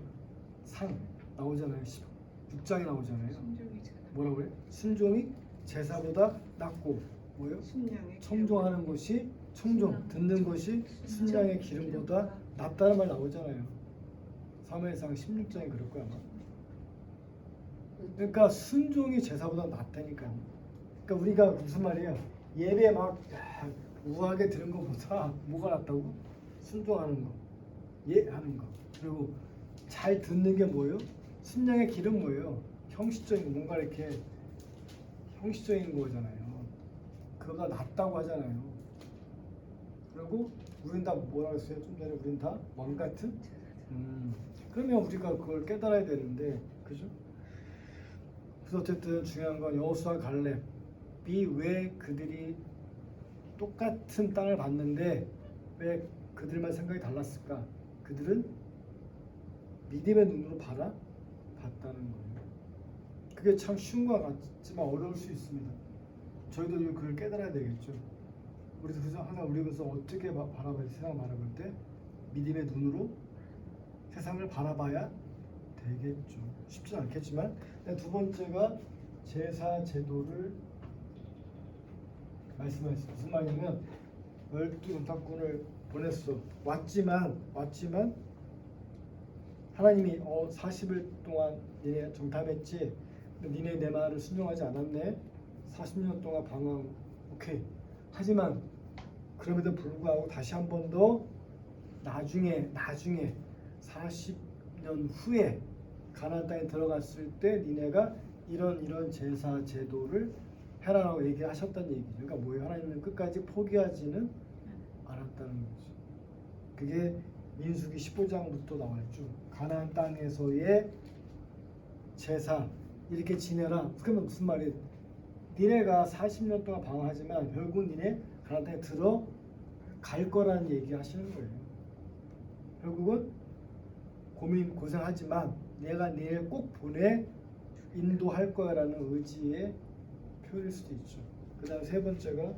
상 나오잖아요. 6장에 나오잖아요. 순종이잖아. 뭐라고 그래? 순종이 제사보다 낫고 뭐요? 청종하는 것이 듣는 것이 순양의 기름보다 낫다는 말 나오잖아요. 사무엘상 16장에 그럴 거야 아마. 그러니까 순종이 제사보다 낫다니까요. 그러니까 우리가 무슨 말이에요? 예배 막 우아하게 드는 것보다 뭐가 낫다고? 순종하는 거, 하는 거. 그리고 잘 듣는 게 뭐예요? 순양의 기름 뭐예요? 형식적인 거, 뭔가 이렇게 형식적인 거잖아요. 그거가 낫다고 하잖아요. 그리고 우린 다 뭐라고 했어요? 좀 전에 우린 다 왕 같은? 그러면 우리가 그걸 깨달아야 되는데, 그죠? 그래서 어쨌든 중요한 건 여호수아 갈렙이 왜 그들이 똑같은 땅을 봤는데 왜 그들만 생각이 달랐을까? 그들은 믿음의 눈으로 봤다는 거예요. 그게 참 쉬운 것 같지만 어려울 수 있습니다. 저희도 그걸 깨달아야 되겠죠. 우리도 그래서 항상 우리 그래서 어떻게 바라봐야 세상을 바라볼 때 믿음의 눈으로 세상을 바라봐야 되겠죠. 쉽지 않겠지만 두 번째가 제사 제도를 말씀하셨어요. 무슨 말이냐면 12전사꾼을 보냈어. 왔지만 하나님이 40일 동안 니네 정탐했지. 근데 니네 내 말을 순종하지 않았네. 40년 동안 방황. 오케이. 하지만 그럼에도 불구하고 다시 한 번 더 나중에 40년 후에 가나안 땅에 들어갔을 때 니네가 이런 제사 제도를 해라라고 얘기하셨다는 얘기죠. 그러니까 뭐예요? 하나님은 끝까지 포기하지는 않았다는 거죠. 그게 민수기 15장부터 나와있죠. 가나안 땅에서의 제사 이렇게 지내라. 그러면 무슨 말이에요? 니네가 40년 동안 방황하지만 결국 니네 가나안 땅에 들어갈 거라는 얘기 하시는 거예요. 결국은 고생하지만 내가 니네를 꼭 보내 인도할 거야라는 의지의 표현일 수도 있죠. 그 다음 세 번째가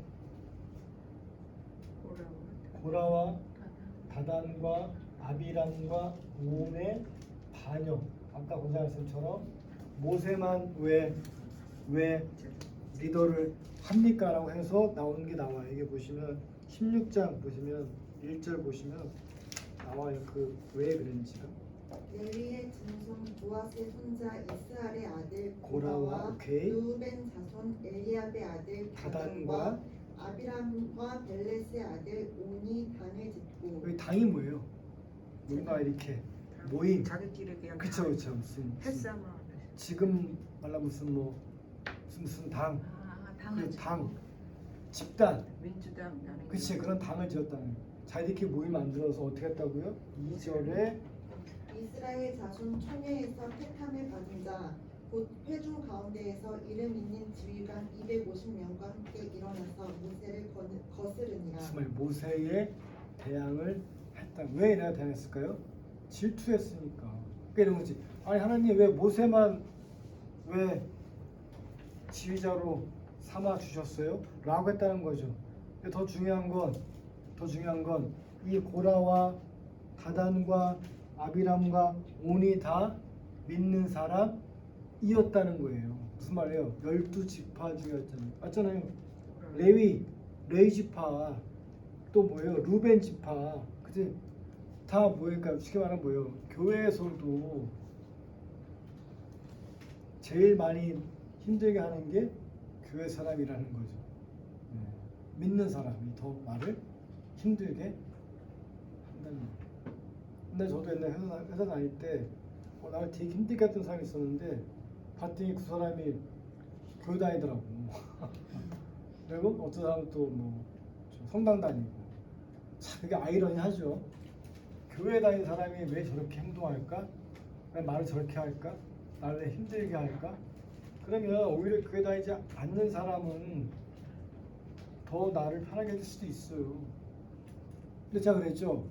고라와 다단과 아비람과 온의 반역. 아까 권장했음처럼 모세만 왜 리더를 합니까? 라고 해서 나오는 게 나와요. 이게 보시면 16장 보시면 1절 보시면 나와요. 그 왜 그런지가. 레위의 증손 부하스의 손자 이스할의 아들 고라와, 고라와 오케이. 루벤 자손 엘리압의 아들 다단과 다단과 아비람과 벨렛의 아들 온이 단을 짓고. 여기 당이 뭐예요? 뭔가 이렇게 모임. 자기끼리 그냥 그쵸 무슨 햇싸마 지금 말라 무슨 당, 당을 그 당, 집단, 민주당 나는 그치 그런 당을 지었다는 거예요. 자기들끼리 모임 만들어서 어떻게 했다고요? 2절에 이스라엘 자손 총회에서 택함을 받은 자 곧 회중 가운데에서 이름 있는 지휘관 250명과 함께 일어나서 모세를 거스르니라. 무슨 말 모세의 대항을 했다. 왜 내가 대항했을까요? 질투했으니까. 그러니까 이런 거지. 아니 하나님 왜 모세만 왜 지휘자로 삼아 주셨어요? 라고 했다는 거죠. 근데 더 중요한 건 이 고라와 다단과 아비람과 온이 다 믿는 사람이었다는 거예요. 무슨 말이에요? 12지파 중이었잖아요. 맞잖아요. 레위 지파 또 뭐예요? 루벤 지파 그치? 다 뭐니까 쉽게 말하면 뭐예요? 교회에서도 제일 많이 힘들게 하는 게 교회 사람이라는 거죠. 믿는 사람이 더 나를 힘들게 한다는 거예요. 근데 저도 옛날 회사 다닐 때 나를 되게 힘들게 했던 사람이 있었는데 봤더니 그 사람이 교회 다니더라고. 그리고 어떤 사람은 또뭐 성당 다니고. 참 그게 아이러니하죠. 교회 다니는 사람이 왜 저렇게 행동할까? 왜 말을 저렇게 할까? 나를 왜 힘들게 할까? 그러면 오히려 교회 다니지 않는 사람은 더 나를 편하게 해줄 수도 있어요. 근데 제가 그랬죠.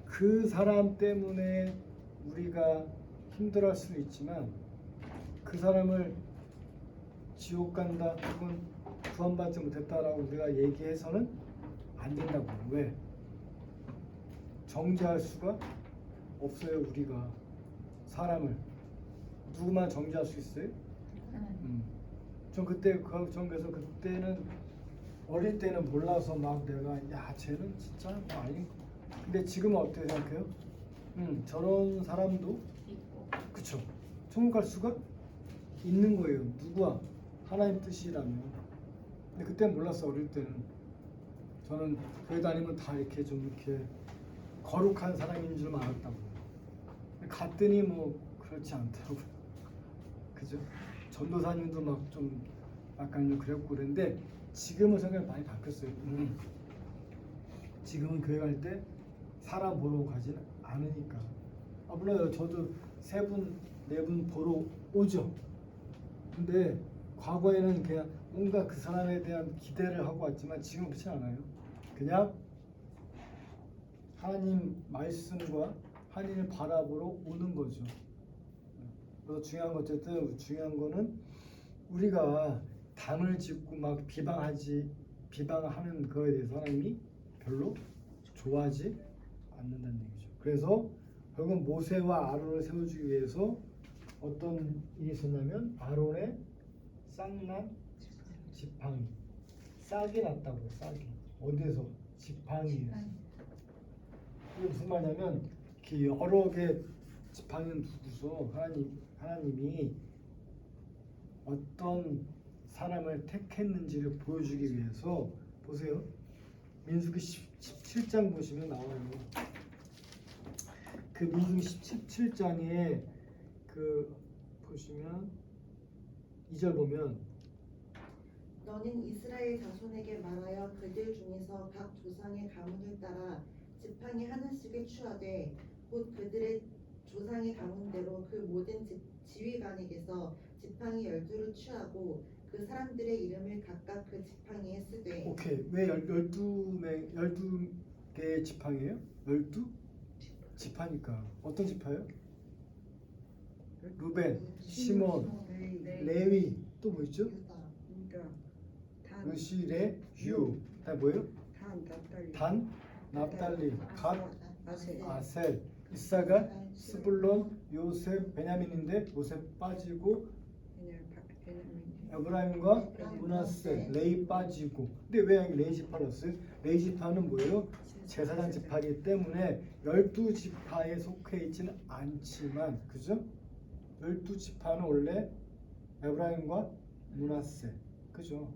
그 사람 때문에 우리가 힘들어할 수도 있지만 그 사람을 지옥 간다 혹은 구원받지 못했다라고 우리가 얘기해서는 안 된다고. 왜? 정죄할 수가 없어요. 우리가 사람을 누구만 정죄할 수 있어요? 전 그래서 그때는 어릴 때는 몰라서 막 내가 야 쟤는 진짜 뭐 아닌. 근데 지금은 어떻게 생각해요? 저런 사람도 있고. 그쵸. 천국 갈 수가 있는 거예요. 누구와? 하나님 뜻이라면. 근데 그때는 몰랐어. 어릴 때는 저는 교회 다니면 다 이렇게 좀 이렇게 거룩한 사람인 줄 알았다고. 갔더니 뭐 그렇지 않더라고요. 그죠? 전도사님도 막 좀 약간 좀 그랬고 그랬는데 지금은 생각이 많이 바뀌었어요. 지금은 교회 갈 때 사람 보러 가지는 않으니까. 물론 저도 3분, 4분 보러 오죠. 근데 과거에는 그냥 뭔가 그 사람에 대한 기대를 하고 왔지만 지금 그렇지 않아요. 그냥 하나님 말씀과 하나님을 바라보러 오는 거죠. 그래서 중요한 거는 우리가 담을 짓고 막 비방하는 거에 대해서 하나님이 별로 좋아하지 않는다는 얘기죠. 그래서 결국 모세와 아론을 세워주기 위해서 어떤 일이 있었냐면 아론의 쌍난 지팡이, 싹이 났다고요. 싹이 어디에서? 지팡이에서. 이게 무슨 말이냐면 이렇게 여러 개 지팡이는 두고서 하나님이 어떤 사람을 택했는지를 보여주기 위해서 보세요. 민수기 17장 보시면 나와요. 그 민수기 17장에 그 보시면 2절 보면 너는 이스라엘 자손에게 말하여 그들 중에서 각 조상의 가문을 따라 지팡이 하나씩을 취하되 곧 그들의 조상의 가문대로 그 모든 지휘관에게서 지팡이 12를 취하고 그 사람들의 이름을 각각 그 지팡이에 쓰되. 오케이. 왜 12개의 지팡이에요? 12? 지파니까. 어떤 지파예요? 루벤, 시몬, 레위, 또 뭐 있죠? 유다, 단, 루시, 레, 유. 다 뭐예요? 납달리, 단, 납달리, 갓, 아셀. 아셀, 이사갈, 스불론, 요셉, 베냐민인데 요셉 빠지고 에브라임과 므낫세, 레이 빠지고. 근데 왜 여기 레이 지파를 넣었어요? 레이 지파는 뭐예요? 제사장 지파이기 때문에 12지파에 속해 있지는 않지만, 그죠? 12지파는 원래 에브라임과 므낫세, 그죠?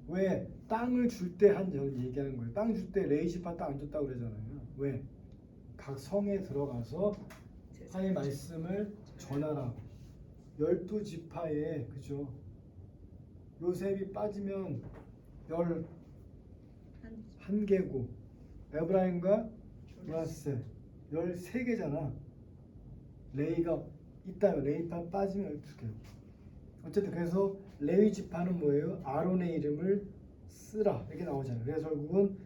왜? 땅을 줄 때 한 얘기하는 거예요. 땅 줄 때 레이 지파 땅 안 줬다고 그러잖아요. 왜? 각 성에 들어가서 하나님의 말씀을 전하라고. 12지파에, 그죠? 요셉이 빠지면 11개고 에브라임과 므낫세 13개잖아. 레이가 있다면 레이파 빠지면 12개. 어쨌든 그래서 레위 지파는 뭐예요? 아론의 이름을 쓰라 이렇게 나오잖아요. 그래서 결국은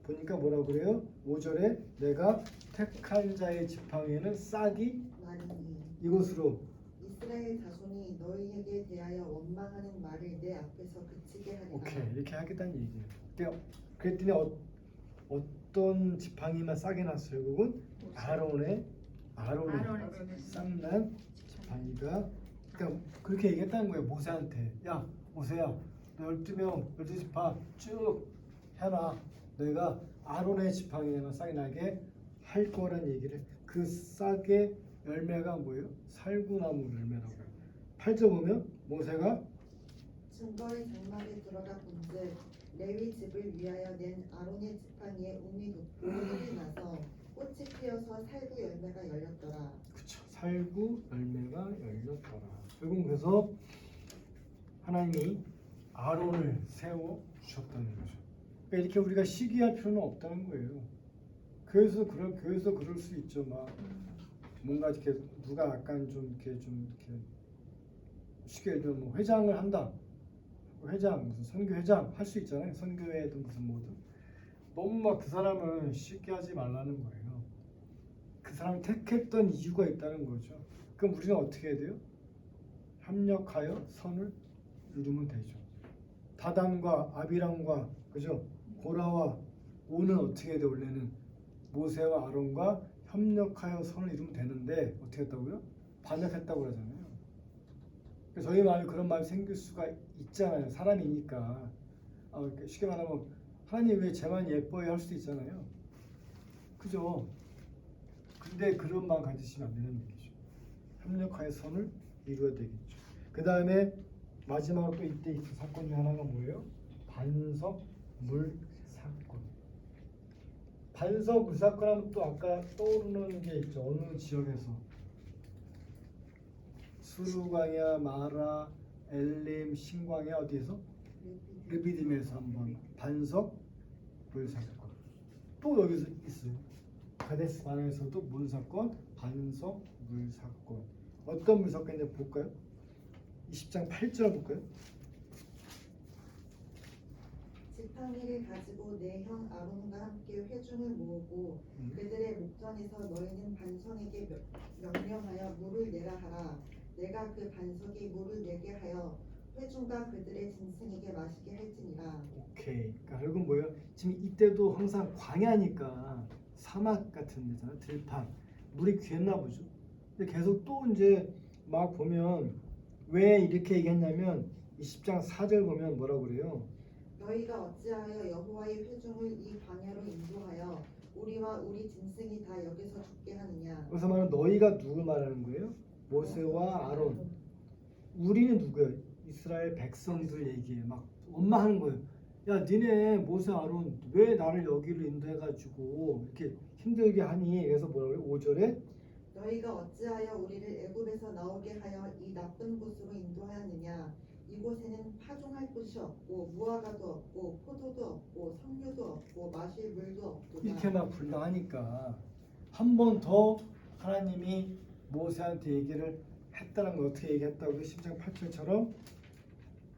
보니까 뭐라고 그래요? 5절에 내가 택한 자의 지팡이에는 싹이 나리니 이곳으로. 이스라엘 자손이 너희에게 대하여 원망하는 말을 내 앞에서 그치게 하리라. 오케이, 이렇게 하겠다는 얘기예요. 그랬더니 어떤 지팡이만 싸게 났어요. 그건 아론의 쌍난 지팡이가. 그러니까 그렇게 얘기했다는 거예요. 모세한테. 야 모세야, 너 12명 12지파 쭉 해놔. 내가 아론의 지팡이에만 싹이 나게 할 거란 얘기를. 그 싹의 열매가 뭐예요? 살구나무 열매라고요. 8절 보면 모세가 증거의 장막에 들어가 본즉 레위 집을 위하여 낸 아론의 지팡이에 운이 돋고 흙이 나서 꽃이 피어서 살구 열매가 열렸더라. 그쵸, 살구 열매가 열렸더라. 결국 그래서 하나님이 아론을 세워 주셨다는 거죠. 그러니까 이렇게 우리가 시기할 필요는 없다는 거예요. 교회에서 그럴 수 있죠. 막 뭔가 이렇게 누가 약간 좀 이렇게 쉽게 예를 들면 뭐 회장을 한다. 회장 무슨 선교회장 할 수 있잖아요. 선교회든 무슨 뭐든. 너무 막 그 사람을 쉽게 하지 말라는 거예요. 그 사람을 택했던 이유가 있다는 거죠. 그럼 우리는 어떻게 해야 돼요? 협력하여 선을 이루면 되죠. 다단과 아비람과 그죠? 고라와 오는 어떻게 해야 돼? 원래는 모세와 아론과 협력하여 선을 이루면 되는데 어떻게 했다고요? 반역했다고 그러잖아요. 그래서 저희 마음에 그런 마음이 생길 수가 있잖아요. 사람이니까. 쉽게 말하면 하나님 왜 쟤만 예뻐해 할 수도 있잖아요. 그죠? 근데 그런 마음 가지시면 안 되는 얘기죠. 협력하여 선을 이루어야 되겠죠. 그 다음에 마지막으로 또 이때 있던 사건 중 하나가 뭐예요? 반석물 사건. 반석물 사건 하면 또 아까 떠오르는 게 있죠. 어느 지역에서 수르광야, 마라, 엘림, 신광야 어디에서? 르비딤에서 한번 반석물 사건. 또 여기서 있어요. 가데스 바네에서도 문 사건, 반석 물 사건. 어떤 물 사건인지 볼까요? 20장 8절 볼까요? 지팡이를 가지고 내 형 아론과 함께 회중을 모으고 그들의 목전에서 너희는 반석에게 명령하여 물을 내라 하라. 내가 그 반석에 물을 내게 하여 회중과 그들의 짐승에게 마시게 할지니라. 오케이. 그러니까 결국은 뭐예요? 지금 이때도 항상 광야니까 사막 같은 데잖아요. 들판. 물이 귀했나 보죠. 근데 계속 또 이제 막 보면 왜 이렇게 얘기했냐면 20장 4절 보면 뭐라고 그래요? 너희가 어찌하여 여호와의 회중을 이 광야로 인도하여 우리와 우리 짐승이 다 여기서 죽게 하느냐. 여기서 말하는 너희가 누굴 말하는 거예요? 모세와 아론. 우리는 누구예요? 이스라엘 백성들 얘기예요. 막 원망하는 거예요. 야, 니네 모세 아론 왜 나를 여기로 인도해가지고 이렇게 힘들게 하니? 그래서 뭐라고요? 5절에 너희가 어찌하여 우리를 애굽에서 나오게 하여 이 나쁜 곳으로 인도하였느냐. 이곳에는 파종할 곳이 없고 무화과도 없고 포도도 없고 석류도 없고 마실 물도 없고. 이렇게 막 불당하니까 한 번 더 하나님이 모세한테 얘기를 했다는 거. 어떻게 얘기했다고요? 10장 8절처럼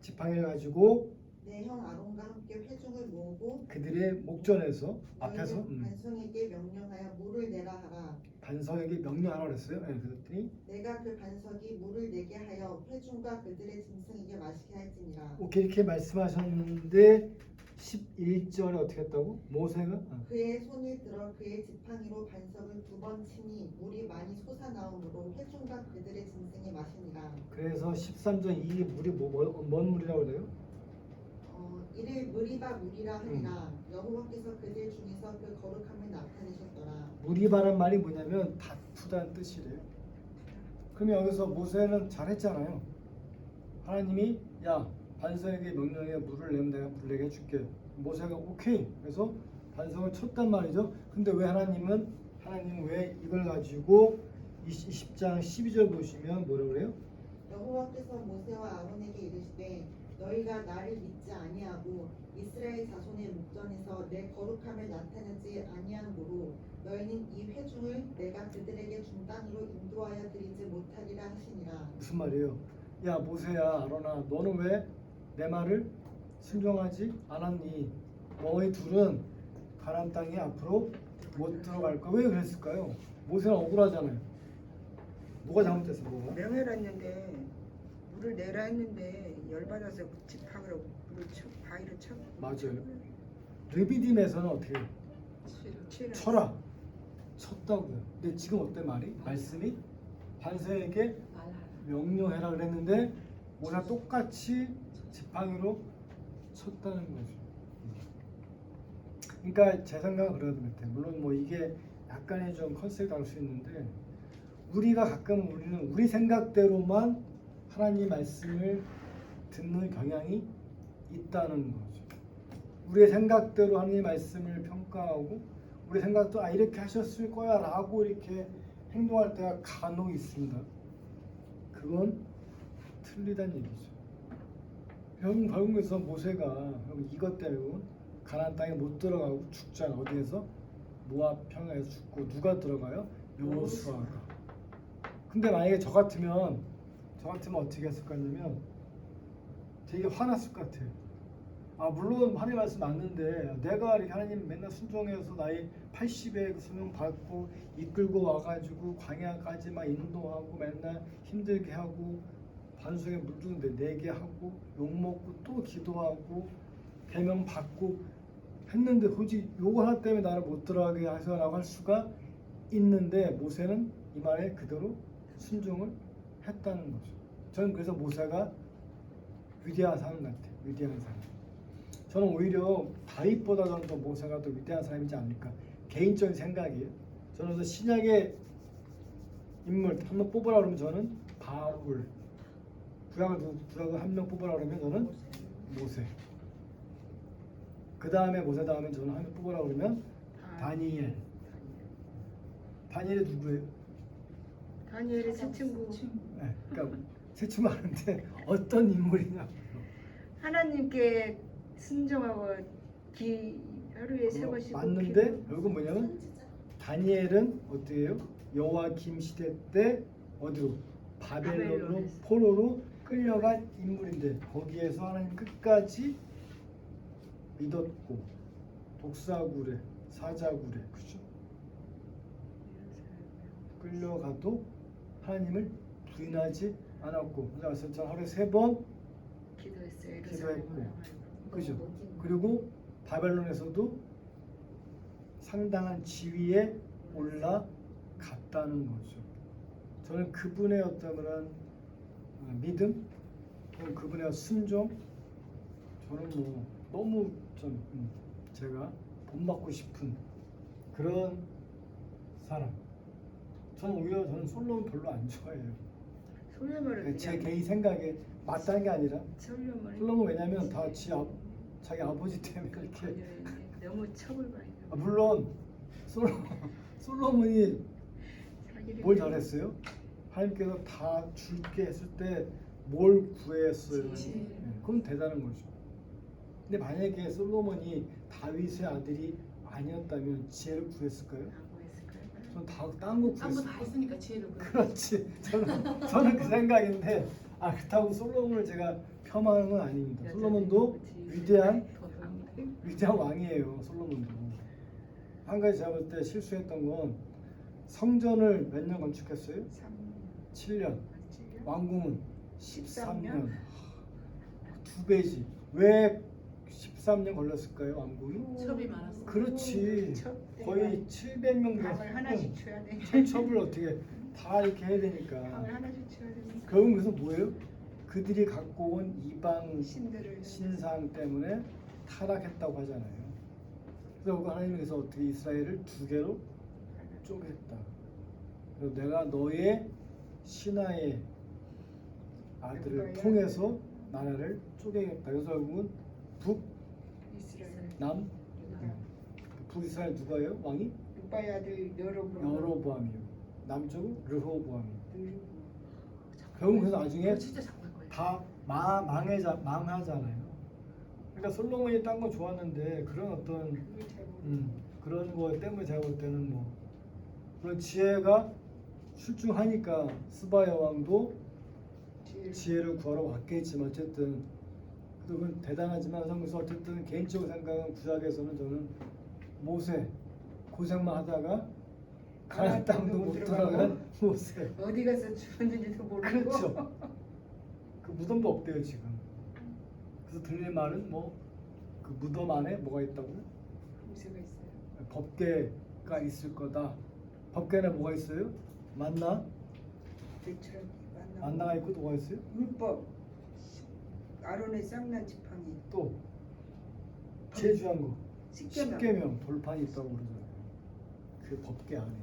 지팡이를 가지고 내 형 아론과 함께 회중을 모으고 그들의 목전에서 앞에서 너희는 반성에게 명령하여 물을 내라 하라. 반석에게 명령하라 그랬어요. 네, 그랬더니 내가 그 반석이 물을 내게 하여 회중과 그들의 짐승에게 마시게 할지니라. 오케이 이렇게 말씀하셨는데 11절에 어떻게 했다고? 모세가 그의 손을 들어 그의 지팡이로 반석을 2번 치니 물이 많이 솟아나오므로 회중과 그들의 짐승이 마시니라. 그래서 13절 이 물이 뭔 물이라고 그래요? 이를 무리바 물이라 하니라. 여호와께서 그들 중에서 그 거룩함을 나타내셨더라. 무리바란 말이 뭐냐면 다투다는 뜻이래요. 그러면 여기서 모세는 잘했잖아요. 하나님이 야 반석에게 명령해 물을 내면 내가 물을 내게 해줄게. 모세가 오케이. 그래서 반석을 쳤단 말이죠. 근데 왜 하나님은 왜 이걸 가지고 20장 12절 보시면 뭐라 그래요? 여호와께서 모세와 아론에게 이르시되 너희가 나를 믿지 아니하고 이스라엘 자손의 목전에서 내 거룩함을 나타내지 아니함으로 너희는 이 회중을 내가 그들에게 준 땅으로 인도하여 드리지 못하리라 하시니라. 무슨 말이에요? 야 모세야 아론아 너는 왜 내 말을 순종하지 않았니? 너희 둘은 가나안 땅에 앞으로 못 들어갈 거야. 왜 그랬을까요? 모세는 억울하잖아요. 뭐가 잘못됐어? 뭐가? 명예를 했는데 물을 내라 했는데 열받아서 지팡이로 물을 바위를 쳐. 맞아요. 르비딤에서는 어떻게 해요? 쳐라 쳤다고요. 근데 지금 어때 말이? 말씀이 반석에게 말하라. 명령해라 그랬는데 모세가 똑같이 지팡이로 쳤다는 거죠. 그러니까 제 생각은 그런 것 같아요. 물론 뭐 이게 약간의 좀 컨셉이 다를 수 있는데 우리가 가끔 우리는 우리 생각대로만 하나님 말씀을 듣는 경향이 있다는 거죠. 우리의 생각대로 하나님 말씀을 평가하고 우리 생각도 이렇게 하셨을 거야 라고 이렇게 행동할 때가 간혹 있습니다. 그건 틀리다는 얘기죠. 결국에서 모세가 이것 때문에 가나안 땅에 못 들어가고 죽잖아. 어디에서? 모압 평야에서 죽고 누가 들어가요? 여호수아가. 근데 만약에 저 같으면 어떻게 했을 것 같냐면 되게 화났을 것 같아요. 물론 하나님 말씀 맞는데 내가 이렇게 하나님 맨날 순종해서 나이 80에 그 수명 받고 이끌고 와가지고 광야까지 막 인도하고 맨날 힘들게 하고 반석에 물도 내게 하고 욕먹고 또 기도하고 계명 받고 했는데 굳이 요거 하나 때문에 나를 못 들어가게 하셔라고 할 수가 있는데 모세는 이 말에 그대로 순종을 했다는 거죠. 저는 그래서 모세가 위대한 사람 같아요. 위대한 사람. 저는 오히려 다윗보다 저는 더 모세가 더 위대한 사람이지 않을까. 개인적인 생각이에요. 저는 그래서 신약의 인물 한명 뽑으라 그러면 저는 바울. 구약을 한 명 뽑으라 그러면 저는 모세. 그 다음에 모세 다음에 저는 한 명 뽑으라 그러면 다니엘. 다니엘이 누구예요? 다니엘의 세 친구. 네, 그러니까 세 친구 하는데 어떤 인물이냐? 하나님께 순종하고 하루에 세 그거 번씩 맞는데 굽히고. 결국 뭐냐면 다니엘은 어떻게 해요? 여호와김 시대 때 어디로? 바벨론으로 바벨론에서. 포로로 끌려간 인물인데 거기에서 하나님 끝까지 믿었고 독사굴에 사자굴에 그죠? 끌려가도 하나님을 부인하지 않았고 그래서 저 하루에 3번 기도했어요. 기도했고 그죠? 그리고 바벨론에서도 상당한 지위에 올라갔다는 거죠. 저는 그분의 어떤 그런 믿음, 또는 그분의 순종, 저는 뭐 너무 좀 제가 본받고 싶은 그런 사람. 저는 오히려 저는 솔로몬 별로 안 좋아해요. 솔로몬은 제 그냥 개인 생각에 맞다는 게 아니라 솔로몬은 솔로몬 왜냐면 다 자기 아버지 때문에 그렇게 너무 처벌받는. 물론 솔로몬이 자기를 뭘 잘했어요? 하나님께서 다 줄게 했을 때 뭘 구했어요? 지혜. 그건 대단한 거죠. 근데 만약에 솔로몬이 다윗의 아들이 아니었다면 지혜를 구했을까요? 양보했을까요? 전 딴거 딴거 구했을 다 거예요. 했으니까 지혜를 구해. 그렇지. 저는 그 생각인데 그렇다고 솔로몬을 제가 폄하하는 건 아닙니다. 솔로몬도 위대한 왕이에요. 솔로몬도. 한 가지 제가 볼 때 실수했던 건 성전을 몇 년 건축했어요? 7년. 왕궁은 13년. 2배지. 왜 13년 걸렸을까요? 왕궁이? 첩이 많았어. 그렇지. 거의 700명 방을 하나씩 줘야 돼. 첩을 어떻게 다 이렇게 해야 되니까. 방을 하나씩 줘야 되니까. 결국 그래서 뭐예요? 그들이 갖고 온 이방 신들을 신상 때문에 타락했다고 하잖아요. 그래서 하나님께서 어떻게 이스라엘을 2개로 쪼갰다. 그래서 내가 너의 신하의 아들을 통해서 나라를 쪼개겠다. 그래서 결국은 이스라엘 북남 북이스라엘 누가요? 왕이? 육바의 아들 여로보암. 여로보암이요. 남쪽은 르호보암이요. 느리고. 결국 그래서 나중에 그거 진짜 장난 거예요. 다 망하잖아요. 그러니까 솔로몬이 딴 거 좋았는데 그런 어떤 그게 잘못. 그런 거 때문에 제가 볼 때는 뭐 그런 지혜가 출중하니까 스바 여왕도 지혜를 구하러 왔겠지만 어쨌든 그건 대단하지만 그래서 어쨌든 개인적으로 생각은 구약에서는 저는 모세 고생만 하다가 가나안 땅도 못 들어간 모세. 어디 가서 죽었는지도 모르고. 그렇죠. 그 무덤도 없대요 지금. 그래서 들리는 말은 뭐 그 무덤 안에 뭐가 있다고? 무쇠가 있어요. 법궤가 있을 거다. 법궤에 뭐가 있어요? 만나? 대처럼 만나가 있고 또 뭐가 있어요? 율법. 아론의 쌍난 지팡이. 또 제일 중요한 거 십계명. 십계명 돌판이 있다고 그러잖아요. 그 법궤 안에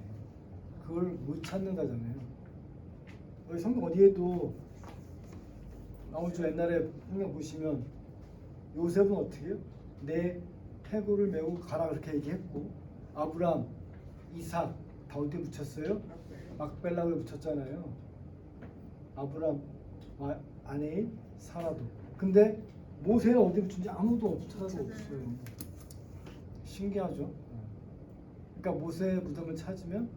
그걸 못 찾는다잖아요. 여기 성경 어디에도 나오죠. 옛날에 성경 보시면 요셉은 어떻게 해요? 내 태구를 메고 가라 그렇게 얘기했고 아브람, 이삭 다 어디에 붙였어요? 막벨락을 붙였잖아요. 아브람 아내인 사라도. 근데 모세는 어디 붙인지 아무도 찾아도 없어요. 신기하죠. 그러니까 모세의 무덤을 찾으면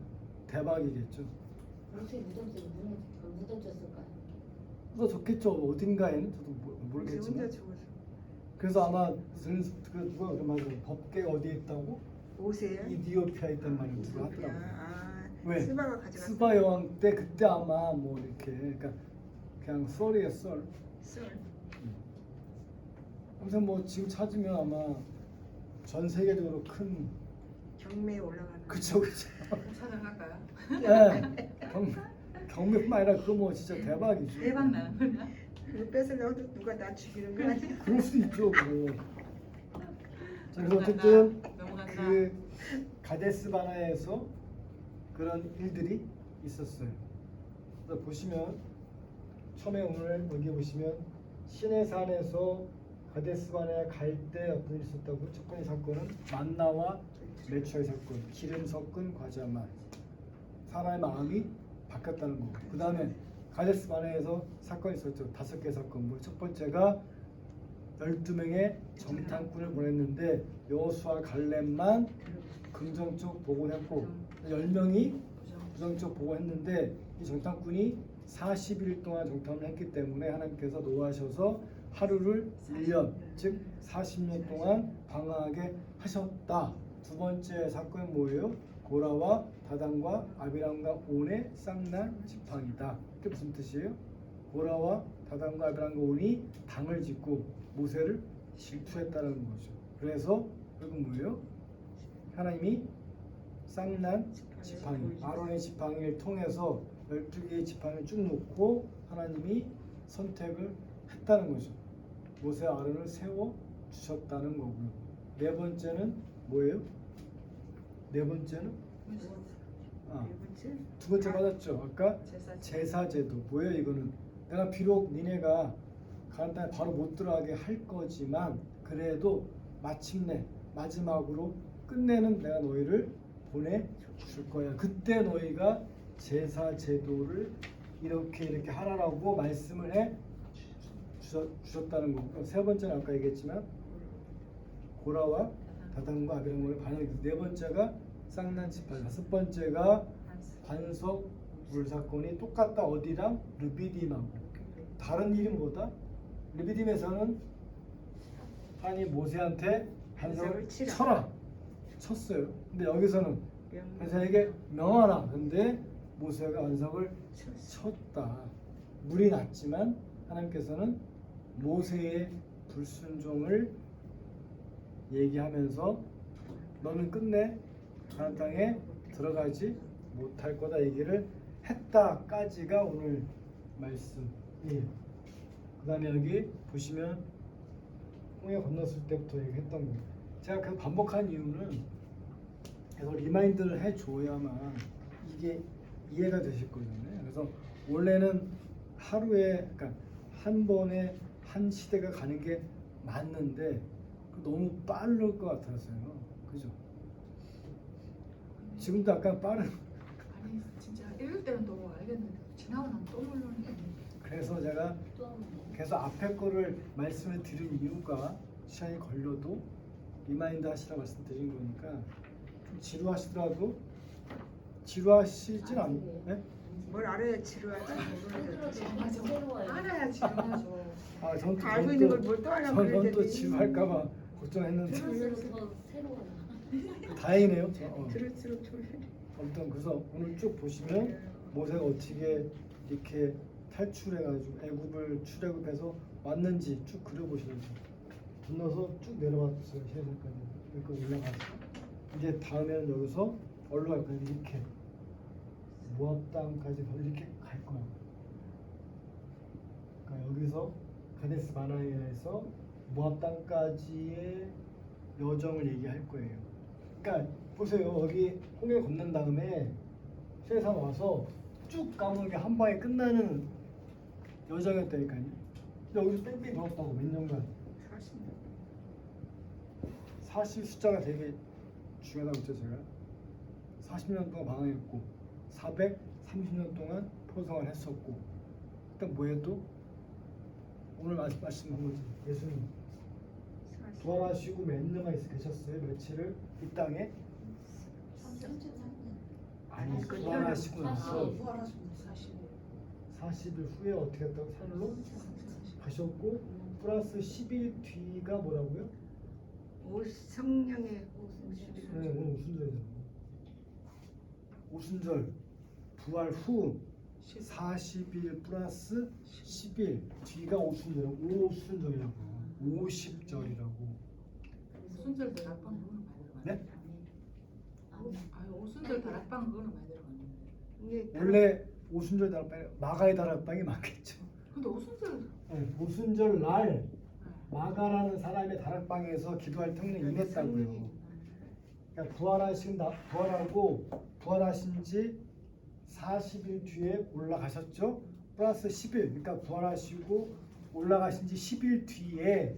대박이겠죠. 모세 무덤 속에 묻어졌을까요? 묻어졌겠죠. 어딘가에는 저도 혼자 모르겠지만. 죽어서. 그래서 아마 누가 그런 말을 법궤가 어디에 있다고? 모세야? 이디오피아에 있단 말을 누가 하더라고요. 왜? 스바가 가져갔어. 스바 여왕 때 그때 아마 뭐 이렇게 그러니까 그냥 썰이에요 썰. 아무튼 뭐 지금 찾으면 아마 전 세계적으로 큰 경매에 올라가는. 그쵸. 찾아갈까요? 네. 경매뿐만 아니라 그거 뭐 진짜 대박이죠. 대박 나는 거냐? 그거 뺏으려고 누가 나 죽이는 거 아니야? 그럴 수도 있죠. 그거. 자, 그래서 어쨌든 넘어간다. 그 가데스 바나에서 그런 일들이 있었어요. 그래서 보시면 처음에 오늘 여기 보시면 시내산에서 가데스 바나에 갈 때 어떤 일이 있었다고? 첫 번째 사건은 만나와 매추의 사건, 기름 섞은 과자 맛. 사람의 마음이 바뀌었다는 거고. 그 다음에 가데스 바나에서 사건이 있었죠. 5개 사건. 첫 번째가 12명의 정탐꾼을 보냈는데 여호수아 갈렙만 긍정적 보고했고 10명이 부정적 보고했는데 이 정탐꾼이 40일 동안 정탐을 했기 때문에 하나님께서 노하셔서 하루를 1년 즉 40년 동안 방황하게 하셨다. 두 번째 사건은 뭐예요? 고라와 다단과 아비람과 온의 쌍난 지팡이다. 이게 무슨 뜻이에요? 고라와 다단과 아비람과 온이 당을 짓고 모세를 질투했다는 거죠. 그래서 결국 뭐예요? 하나님이 쌍난 지팡이, 아론의 지팡이를 통해서 12개의 지팡이를 쭉 놓고 하나님이 선택을 했다는 거죠. 모세 아론을 세워 주셨다는 거고요. 네 번째는 뭐예요? 네 번째는 두 번째 받았죠. 아까 제사제도. 뭐예요 이거는? 내가 비록 니네가 가나안 땅에 바로 못 들어가게 할 거지만 그래도 마침내 마지막으로 끝내는 내가 너희를 보내줄 거야. 그때 너희가 제사제도를 이렇게 하라라고 말씀을 해 주셨다는 거고. 세 번째는 아까 얘기했지만 고라와 다단과 아비람과의 반역이. 네 번째가 쌍난 지팡이. 다섯 번째가 반석 불 사건이 똑같다. 어디랑? 르비딤하고. 다른 일이 뭐다? 르비딤에서는 하나님 모세한테 반석을 쳐라 쳤어요. 근데 여기서는 모세에게 명하라. 근데 모세가 반석을 쳤다. 물이 났지만 하나님께서는 모세의 불순종을 얘기하면서 너는 끝내 가나안 땅에 들어가지 못할 거다 얘기를 했다까지가 오늘 말씀이에요. 그 다음에 여기 보시면 홍해 건넜을 때부터 얘기했던 거예요. 제가 계속 반복한 이유는 계속 리마인드를 해줘야만 이게 이해가 되실 거잖아요. 그래서 원래는 하루에 그러니까 한 번에 한 시대가 가는 게 맞는데 너무 빠를 것 같아서요. 그죠? 지금도 약간 빠른. 아니 진짜 읽을 때는 또 알겠는데 지나고 나면 또 모르는 게 그래서 제가 계속 앞에 거를 말씀을 드린 이유가 시간이 걸려도 리마인드 하시라고 말씀드린 거니까 좀 지루하시더라도 지루하시진 않아요. 네? 뭘 알아야 지루하지 모르는데. 맞아. 알아야지 맞아. 아, 전 또, 알고 있는 걸 뭘 또 하려고 전 또 그러는데. 지루할까봐 걱정했는데 들을수록 더 새로워요. 다행이네요. 들을수록 졸려. 아무튼 그래서 오늘 쭉 보시면 모세가 어떻게 이렇게 탈출해가지고 애굽을 출애굽해서 왔는지 쭉 그려보시면 돼요. 건너서 쭉 내려왔어요. 시내산까지 여기까지 올라가서 이제 다음에는 여기서 어디로 갈 거예요? 이렇게 모압 땅까지 이렇게 갈 거야. 그러니까 여기서 가데스 바네아에서 모압 땅까지의 여정을 얘기할 거예요. 그러니까 보세요. 여기 홍해 건넌 다음에 시내산 와서 쭉 가면 한 방에 끝나는 여정이었다니까요. 근데 여기서 뺑뺑이 돌았다고 몇 년간. 40 숫자가 되게 중요하다고 했죠 제가. 40년 동안 방황했고 430년 동안 포성을 했었고 일단 뭐예요 또? 오늘 말씀한 거지. 예수님 부활하시고 몇 년간 계셨어요? 며칠을 이 땅에? 3.3년. 아니 부활하시고 나서 40일 40일 후에 어떻게 했다고? 산으로 가셨고 플러스 10일 뒤가 뭐라고요? 성령의 네, 오늘 오순절이잖아요. 오순절 부활 후 40일 플러스 10일 뒤가 오순절이라고. 오순절이라고 50절이라고. 오순절 다락방 그거는 많이 들어가네. 네? 아유 오순절 다락방 그거는 많이 들어가네. 원래 오순절 다락방이 마가의 다락방이 많겠죠. 근데 오순절 네, 오순절 날 마가라는 사람의 다락방에서 기도할 때 임했다고요. 그러니까 부활하고 부활하신 지 40일 뒤에 올라가셨죠. 플러스 10일. 그러니까 부활하시고 올라가신 지 10일 뒤에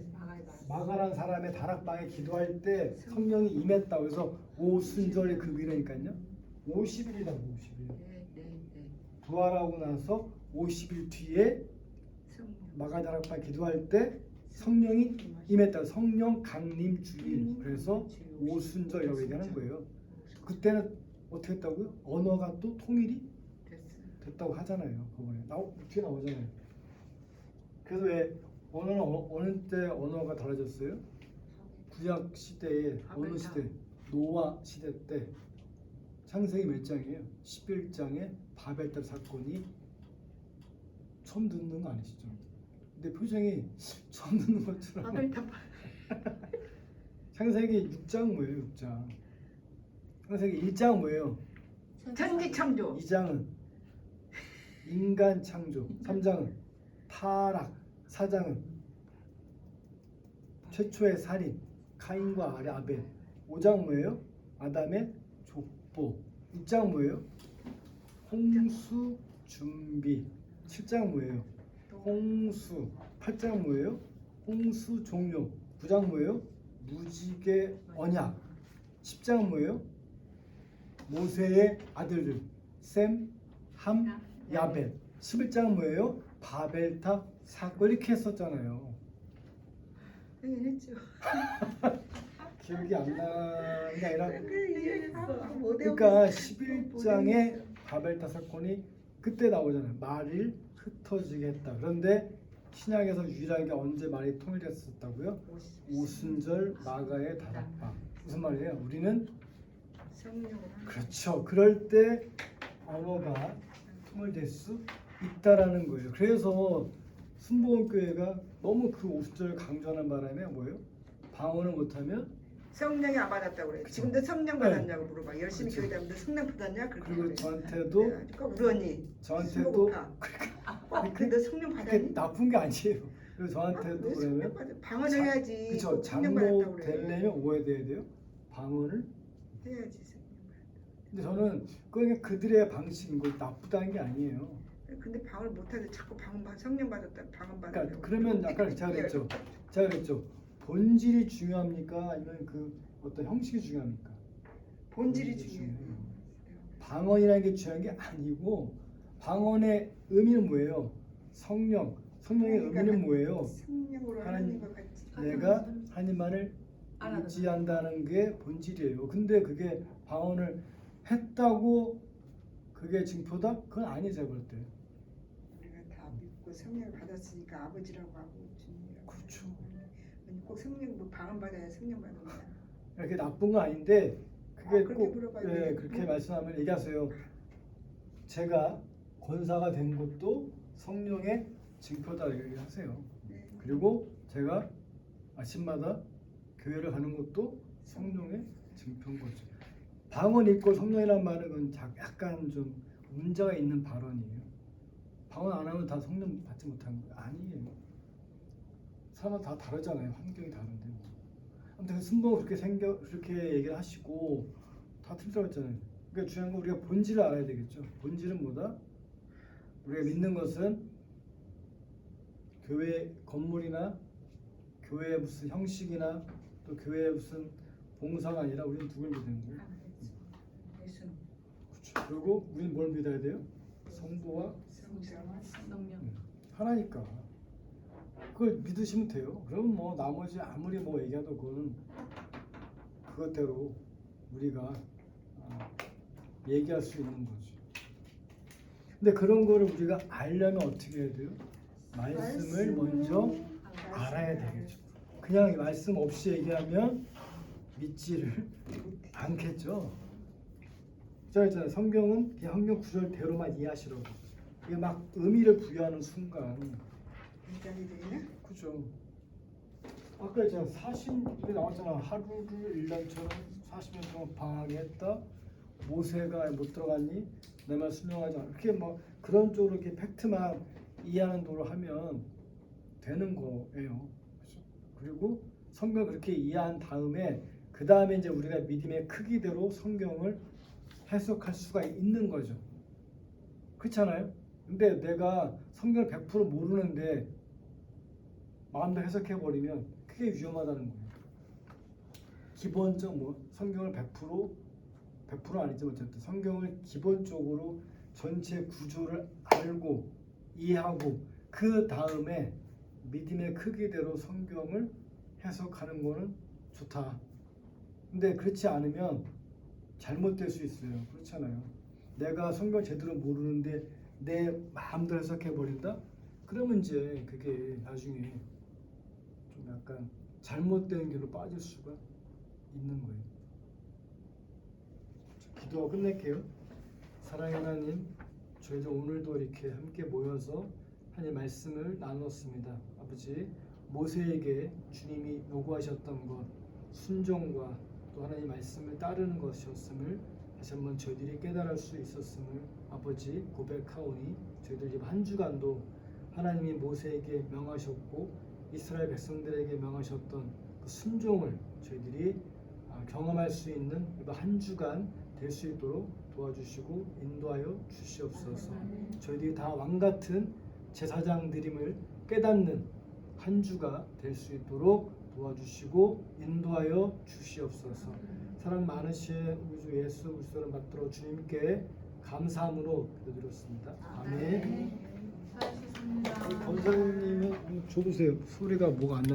마가라는 사람의 다락방에 기도할 때 성령이 임했다고. 그래서 오순절의 그 의미라니까요. 50일이라고 50일. 부활하고 나서 50일 뒤에 마가 다락방 기도할 때 성령이 임했다. 성령 강림 주일. 그래서 오순절이라고 얘기하는 거예요. 그때는 어떻게 했다고요? 언어가 또 통일이 됐다고 하잖아요. 그번에 뒤에 나오잖아요. 그래서 왜 언어는 어느 때 언어가 달라졌어요? 구약 시대에 어느 시대? 노아 시대 때. 창세기 몇 장이에요? 11장에 바벨탑 사건이 처음 듣는 거 아니시죠? 근데 표정이 처음 듣는 것처럼. 창세기 6장 뭐예요? 6장. 창세기 1장 뭐예요? 천지 창조. 2장은 인간 창조. 3장은 타락. 4장은 최초의 살인. 카인과 아벨. 5장 뭐예요? 아담의 족보. 6장 뭐예요? 홍수 준비. 7장 뭐예요? 홍수. 8장 뭐예요? 홍수 종료. 9장 뭐예요? 무지개 언약. 10장 뭐예요? 모세의 아들들 셈, 함, 야벳. 11장 뭐예요? 바벨탑 사건. 이렇게 했었잖아요. 했죠. 기억이 안 나는 게 아니라 못 그러니까 11장의 바벨탑 사건이 그때 나오잖아요. 말을 흩어지게 했다. 그런데 신약에서 유일하게 언제 말이 통일됐었다고요? 오순절 마가의 다락방. 무슨 말이에요? 우리는 성령으로. 그렇죠. 그럴 때 언어가 통일될 수 있다라는 거예요. 그래서 순복음교회가 너무 그 오순절을 강조하는 바람에 뭐예요? 방언을 못하면 성령이 안 받았다고 그래. 그쵸. 지금도 성령 네. 받았냐고 물어봐. 열심히 그쵸. 교회 다니는데 성령 받았냐? 그렇게 그리고 그래. 저한테도 그러니까 우리 언니 저한테도 근데 성령 그게 받았니? 나쁜 게 아니에요. 그래서 저한테도 왜 성령 그러면 받아? 방언해야지. 그쵸. 성령 받았다고 장로 그래. 되려면 오해돼야 돼요. 방언을. 해야지. 성령 근데 저는 그게 그들의 방식인 거 나쁘다는 게 아니에요. 받았다. 근데 방언을 못하는데 자꾸 성령 받았다. 방언 받았다. 그러니까 그러면 아까 제가 그랬죠. 본질이 중요합니까? 아니면 그 어떤 형식이 중요합니까? 본질이 중요해. 방언이라는 게 중요한 게 아니고 방언의 의미는 뭐예요? 성령의 그러니까 의미는 뭐예요? 성령으로 하나님- 하나님과 같이. 내가 하나님만을 알아듣는 의지한다는 게 본질이에요. 근데 그게 방언을 했다고 그게 증표다? 그건 아니죠, 제가 볼 때. 우리가 다 믿고 성령을 받았으니까 아버지라고 하고 주님이라고. 그렇죠. 꼭 성령 뭐 방언 받아야 성령 받는 거야. 그게 나쁜 건 아닌데 그게 그렇게 꼭 물어봐야 네, 되겠네. 그렇게 말씀하면 얘기하세요. 제가 권사가 된 것도 성령의 증표다 얘기하세요. 네. 그리고 제가 아침마다 교회를 가는 것도 성령의 증표인 거죠. 방언 있고 성령이란 말은 그건 약간 좀 문제가 있는 발언이에요. 방언 안 하면 다 성령 받지 못하는 거예요. 아니에요. 사람마다 다 다르잖아요. 환경이 다른데. 아무튼 순봉 그렇게 얘기를 하시고 다 틀리다고 했잖아요. 그러니까 중요한 건 우리가 본질을 알아야 되겠죠. 본질은 뭐다? 우리가 믿는 것은 교회 건물이나 교회의 무슨 형식이나 또 교회의 무슨 봉사가 아니라 우리는 누굴 믿는 거예요? 예수. 그렇죠. 그리고 우리는 뭘 믿어야 돼요? 성부와 성령. 하나니까 그걸 믿으시면 돼요. 그러면 뭐 나머지 아무리 뭐 얘기해도 그거는 그것대로 우리가 얘기할 수 있는 거지. 근데 그런 거를 우리가 알려면 어떻게 해야 돼요? 말씀을 먼저 알아야 되겠죠. 그냥 말씀 없이 얘기하면 믿지를 않겠죠. 제가 있잖아요. 성경은 그냥 성경 구절대로만 이해하시라고. 이게 막 의미를 부여하는 순간, 인간이 되냐? 그죠? 아까 제가 40일에 나왔잖아. 하루를 1년처럼 40년 동안 방황했다. 모세가 못 들어갔니? 내 말 순종하지 않아. 이렇게 뭐 그런 쪽으로 이렇게 팩트만 이해하는 도로 하면 되는 거예요. 그렇죠? 그리고 성경 그렇게 이해한 다음에 그 다음에 이제 우리가 믿음의 크기대로 성경을 해석할 수가 있는 거죠. 그렇잖아요? 근데 내가 성경을 100% 모르는데 마음대로 해석해 버리면 그게 위험하다는 거예요. 기본적 뭐 성경을 100% 아니지만 어쨌든 성경을 기본적으로 전체 구조를 알고 이해하고 그 다음에 믿음의 크기대로 성경을 해석하는 거는 좋다. 근데 그렇지 않으면 잘못될 수 있어요. 그렇잖아요. 내가 성경 제대로 모르는데 내 마음대로 해석해 버린다? 그러면 이제 그게 나중에 좀 약간 잘못된 길로 빠질 수가 있는 거예요. 기도하고 끝낼게요. 사랑의 하나님, 저희들 오늘도 이렇게 함께 모여서 하나님 말씀을 나눴습니다. 아버지, 모세에게 주님이 요구하셨던 것, 순종과 또 하나님 말씀을 따르는 것이었음을 다시 한번 저희들이 깨달을 수 있었음을 아버지 고백하오니, 저희들 이번 한 주간도 하나님이 모세에게 명하셨고 이스라엘 백성들에게 명하셨던 그 순종을 저희들이 경험할 수 있는 이번 한 주간 될 수 있도록 도와주시고 인도하여 주시옵소서. 저희들이 다 왕같은 제사장들임을 깨닫는 한 주가 될 수 있도록 도와주시고 인도하여 주시옵소서. 사랑 많으신 우리 주 예수 그리스도를 받들어 주님께 감사함으로 기도드렸습니다. 아멘. 잘하셨습니다. 권사님은 좀 줘보세요. 소리가 뭐가 안 나.